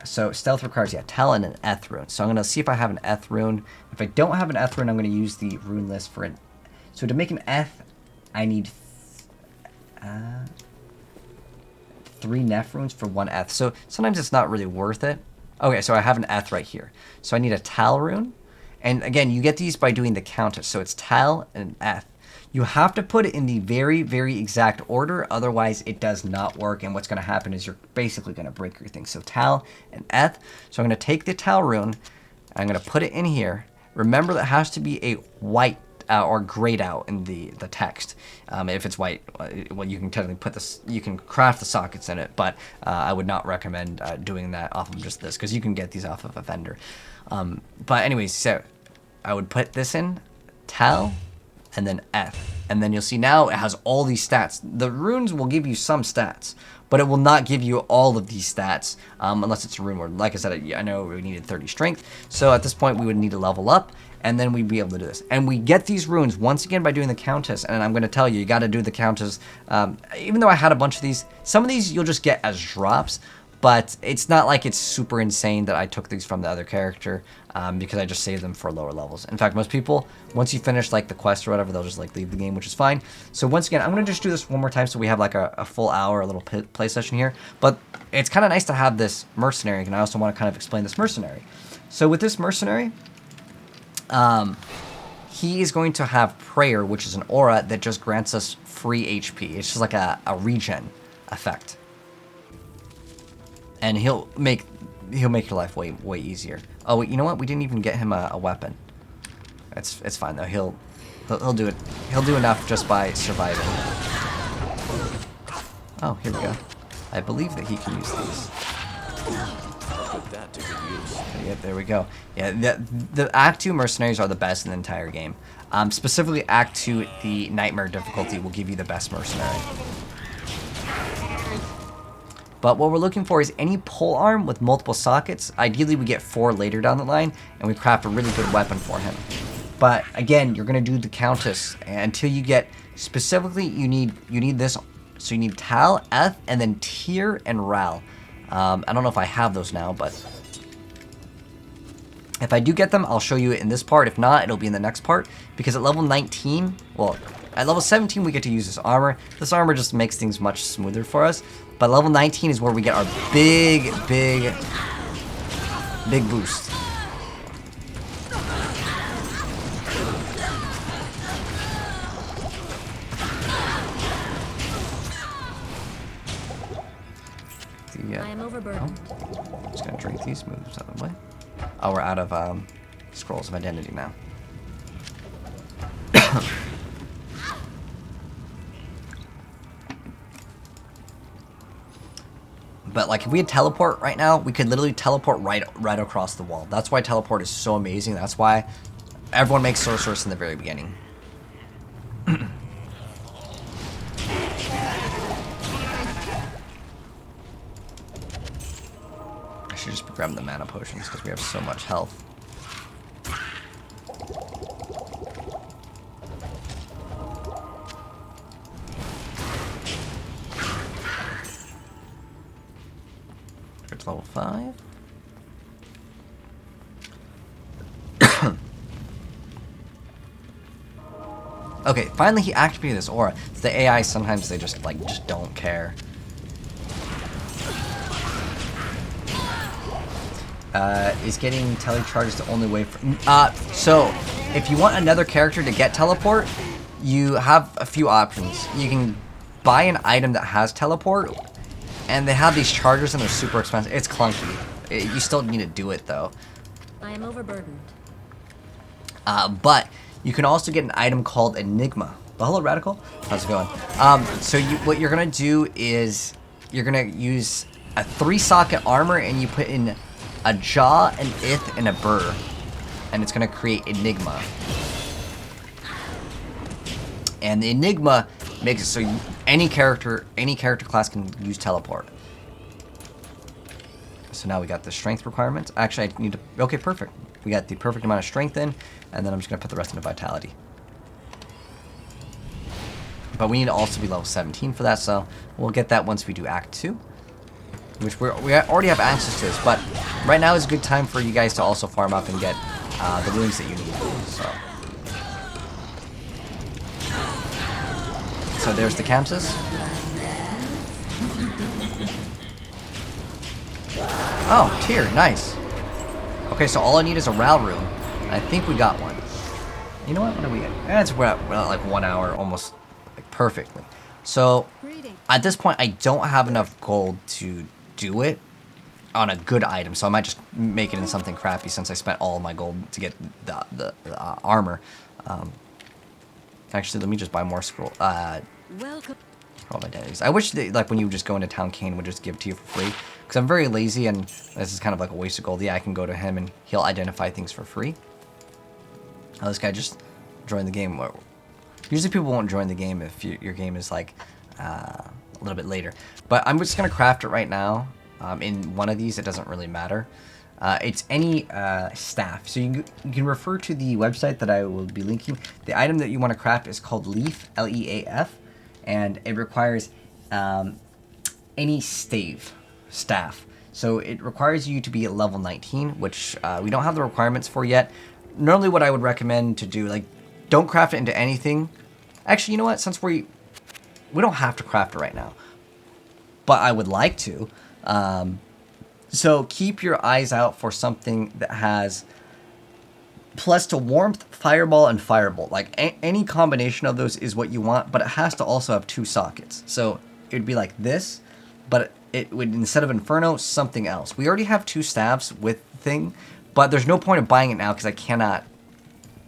So stealth requires, Tal and an Eth rune. So I'm going to see if I have an Eth rune. If I don't have an Eth rune, I'm going to use the rune list for it. So to make an Eth, I need 3 Neph runes for 1 Eth. So sometimes it's not really worth it. Okay, so I have an Eth right here. So I need a Tal rune. And again, you get these by doing the countess. So it's Tal and an Eth. You have to put it in the very, very exact order. Otherwise, it does not work. And what's going to happen is you're basically going to break your thing. So Tal and Eth. So I'm going to take the Tal rune. I'm going to put it in here. Remember, that has to be a white or grayed out in the text. If it's white, well, you can technically put this, you can craft the sockets in it, but I would not recommend doing that off of just this, because you can get these off of a vendor. But anyways, so I would put this in, Tal, and then F. And then you'll see now it has all these stats. The runes will give you some stats, but it will not give you all of these stats unless it's a rune word. Like I said, I know we needed 30 strength, so at this point we would need to level up, and then we'd be able to do this. And we get these runes once again by doing the countess, and I'm going to tell you, you got to do the countess. Even though I had a bunch of these, some of these you'll just get as drops, but it's not like it's super insane that I took these from the other character because I just saved them for lower levels. In fact, most people, once you finish like the quest or whatever, they'll just like leave the game, which is fine. So once again, I'm going to just do this one more time so we have like a full hour, a little play session here. But it's kind of nice to have this mercenary, and I also want to kind of explain this mercenary. So with this mercenary, he is going to have prayer, which is an aura that just grants us free HP. It's just like a regen effect. And he'll make your life way easier. Oh wait, you know what? We didn't even get him a weapon. It's fine though. He'll do it. He'll do enough just by surviving. Oh, here we go. I believe that he can use these. Put that to good use. Yeah, there we go. Yeah, the Act 2 mercenaries are the best in the entire game. Specifically, Act 2, the Nightmare difficulty will give you the best mercenary. But what we're looking for is any pole arm with multiple sockets. Ideally, we get 4 later down the line, and we craft a really good weapon for him. But again, you're going to do the countess until you get, specifically, you need this. So you need Tal, Eth, and then Tyr and Ral. I don't know if I have those now, but if I do get them, I'll show you it in this part. If not, it'll be in the next part, because at level 19, well, at level 17, we get to use this armor. This armor just makes things much smoother for us. But level 19 is where we get our big boost. I am overburdened. I'm just gonna drink these, move this out of the way. Oh, we're out of scrolls of identity now. But like if we had teleport right now, we could literally teleport right across the wall. That's why teleport is so amazing. That's why everyone makes Sorceress in the very beginning. should just be grabbing the mana potions because we have so much health. It's level 5. Okay, finally he activated this aura. The AI sometimes they just don't care. Is getting telecharge the only way for... so, if you want another character to get teleport, you have a few options. You can buy an item that has teleport, and they have these chargers and they're super expensive. It's clunky. You still need to do it, though. I am overburdened. But you can also get an item called Enigma. Well, hello, Radical. How's it going? So what you're going to do is you're going to use a 3-socket armor, and you put in a jaw, an ith, and a burr, and it's going to create Enigma. And the Enigma makes it so any character class can use teleport. So now we got the strength requirements. Actually, I need to... Okay, perfect. We got the perfect amount of strength in, and then I'm just going to put the rest into vitality. But we need to also be level 17 for that, so we'll get that once we do Act 2. Which we already have access to this, but right now is a good time for you guys to also farm up and get the runes that you need. So there's the countess. Oh, tier, nice. Okay, so all I need is a Ral rune. I think we got one. You know what? What are we at? We're at like 1 hour, almost like perfectly. So at this point, I don't have enough gold to do it on a good item, so I might just make it in something crappy since I spent all my gold to get the armor. Actually, let me just buy more scroll. Welcome. Scroll identities. I wish they, like when you just go into town, Kane would just give it to you for free, because I'm very lazy and this is kind of like a waste of gold. Yeah, I can go to him and he'll identify things for free. Oh, this guy just joined the game. Usually people won't join the game if your game is like a little bit later. But I'm just going to craft it right now. In one of these, it doesn't really matter. It's any staff. So you can refer to the website that I will be linking. The item that you want to craft is called Leaf, L-E-A-F. And it requires any staff. So it requires you to be at level 19, which we don't have the requirements for yet. Normally what I would recommend to do, like, don't craft it into anything. Actually, you know what? Since we don't have to craft it right now, but I would like to. So keep your eyes out for something that has plus to warmth, fireball, and firebolt. Like any combination of those is what you want, but it has to also have 2 sockets. So it would be like this, but it would, instead of Inferno, something else. We already have 2 staves with the thing, but there's no point of buying it now because I cannot.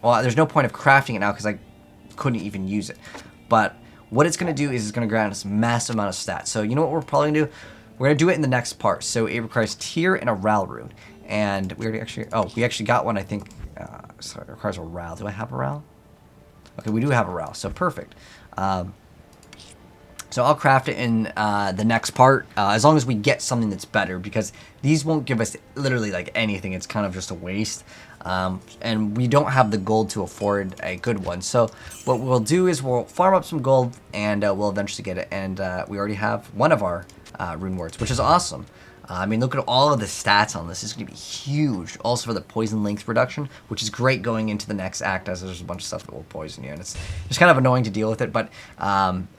Well, there's no point of crafting it now because I couldn't even use it. But what it's going to do is it's going to grant us a massive amount of stats. So you know what we're probably going to do? We're going to do it in the next part. So it requires Tier and a Ral rune. And we already actually... Oh, we actually got one, I think. So it requires a Ral. Do I have a Ral? Okay, we do have a Ral. So perfect. So I'll craft it in the next part, as long as we get something that's better, because these won't give us literally like anything. It's kind of just a waste. And we don't have the gold to afford a good one. So what we'll do is we'll farm up some gold, and we'll eventually get it. And we already have one of our rune words, which is awesome. I mean, look at all of the stats on this. This is going to be huge. Also for the poison length reduction, which is great going into the next act, as there's a bunch of stuff that will poison you. And it's just kind of annoying to deal with it, but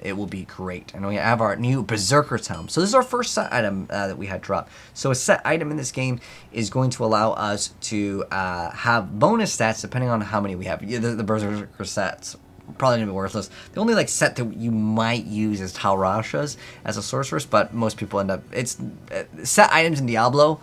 it will be great. And we have our new Berserker's Helm. So this is our first set item that we had drop. So a set item in this game is going to allow us to have bonus stats depending on how many we have. The Berserker sets probably gonna be worthless. The only like set that you might use is Talrasha's as a sorceress, but most people end up... It's set items in Diablo.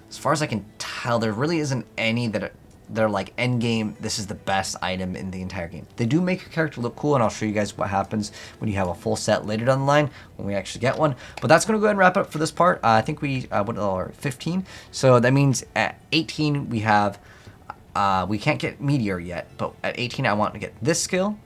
As far as I can tell, there really isn't any that are like end game. This is the best item in the entire game. They do make your character look cool, and I'll show you guys what happens when you have a full set later down the line when we actually get one. But that's gonna go ahead and wrap it up for this part. I think we what are 15. So that means at 18 we have we can't get Meteor yet, but at 18 I want to get this skill.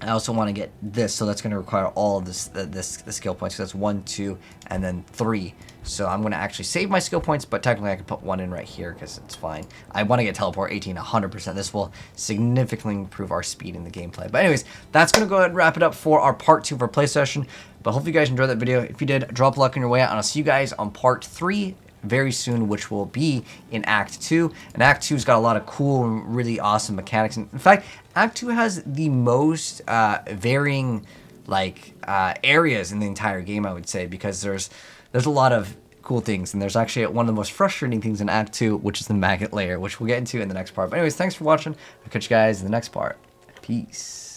I also want to get this, so that's going to require all of the skill points. So that's 1, 2, and then 3 So I'm going to actually save my skill points, but technically I can put one in right here because it's fine. I want to get teleport 18 100%. This will significantly improve our speed in the gameplay. But anyways, that's going to go ahead and wrap it up for our part 2 of our play session. But hope you guys enjoyed that video. If you did, drop a like on your way out, and I'll see you guys on part 3 very soon, which will be in Act 2. And Act 2's got a lot of cool and really awesome mechanics. In fact, Act 2 has the most varying areas in the entire game, I would say, because there's a lot of cool things, and there's actually one of the most frustrating things in Act 2, which is the maggot layer, which we'll get into in the next part. But anyways, thanks for watching. I'll catch you guys in the next part. Peace.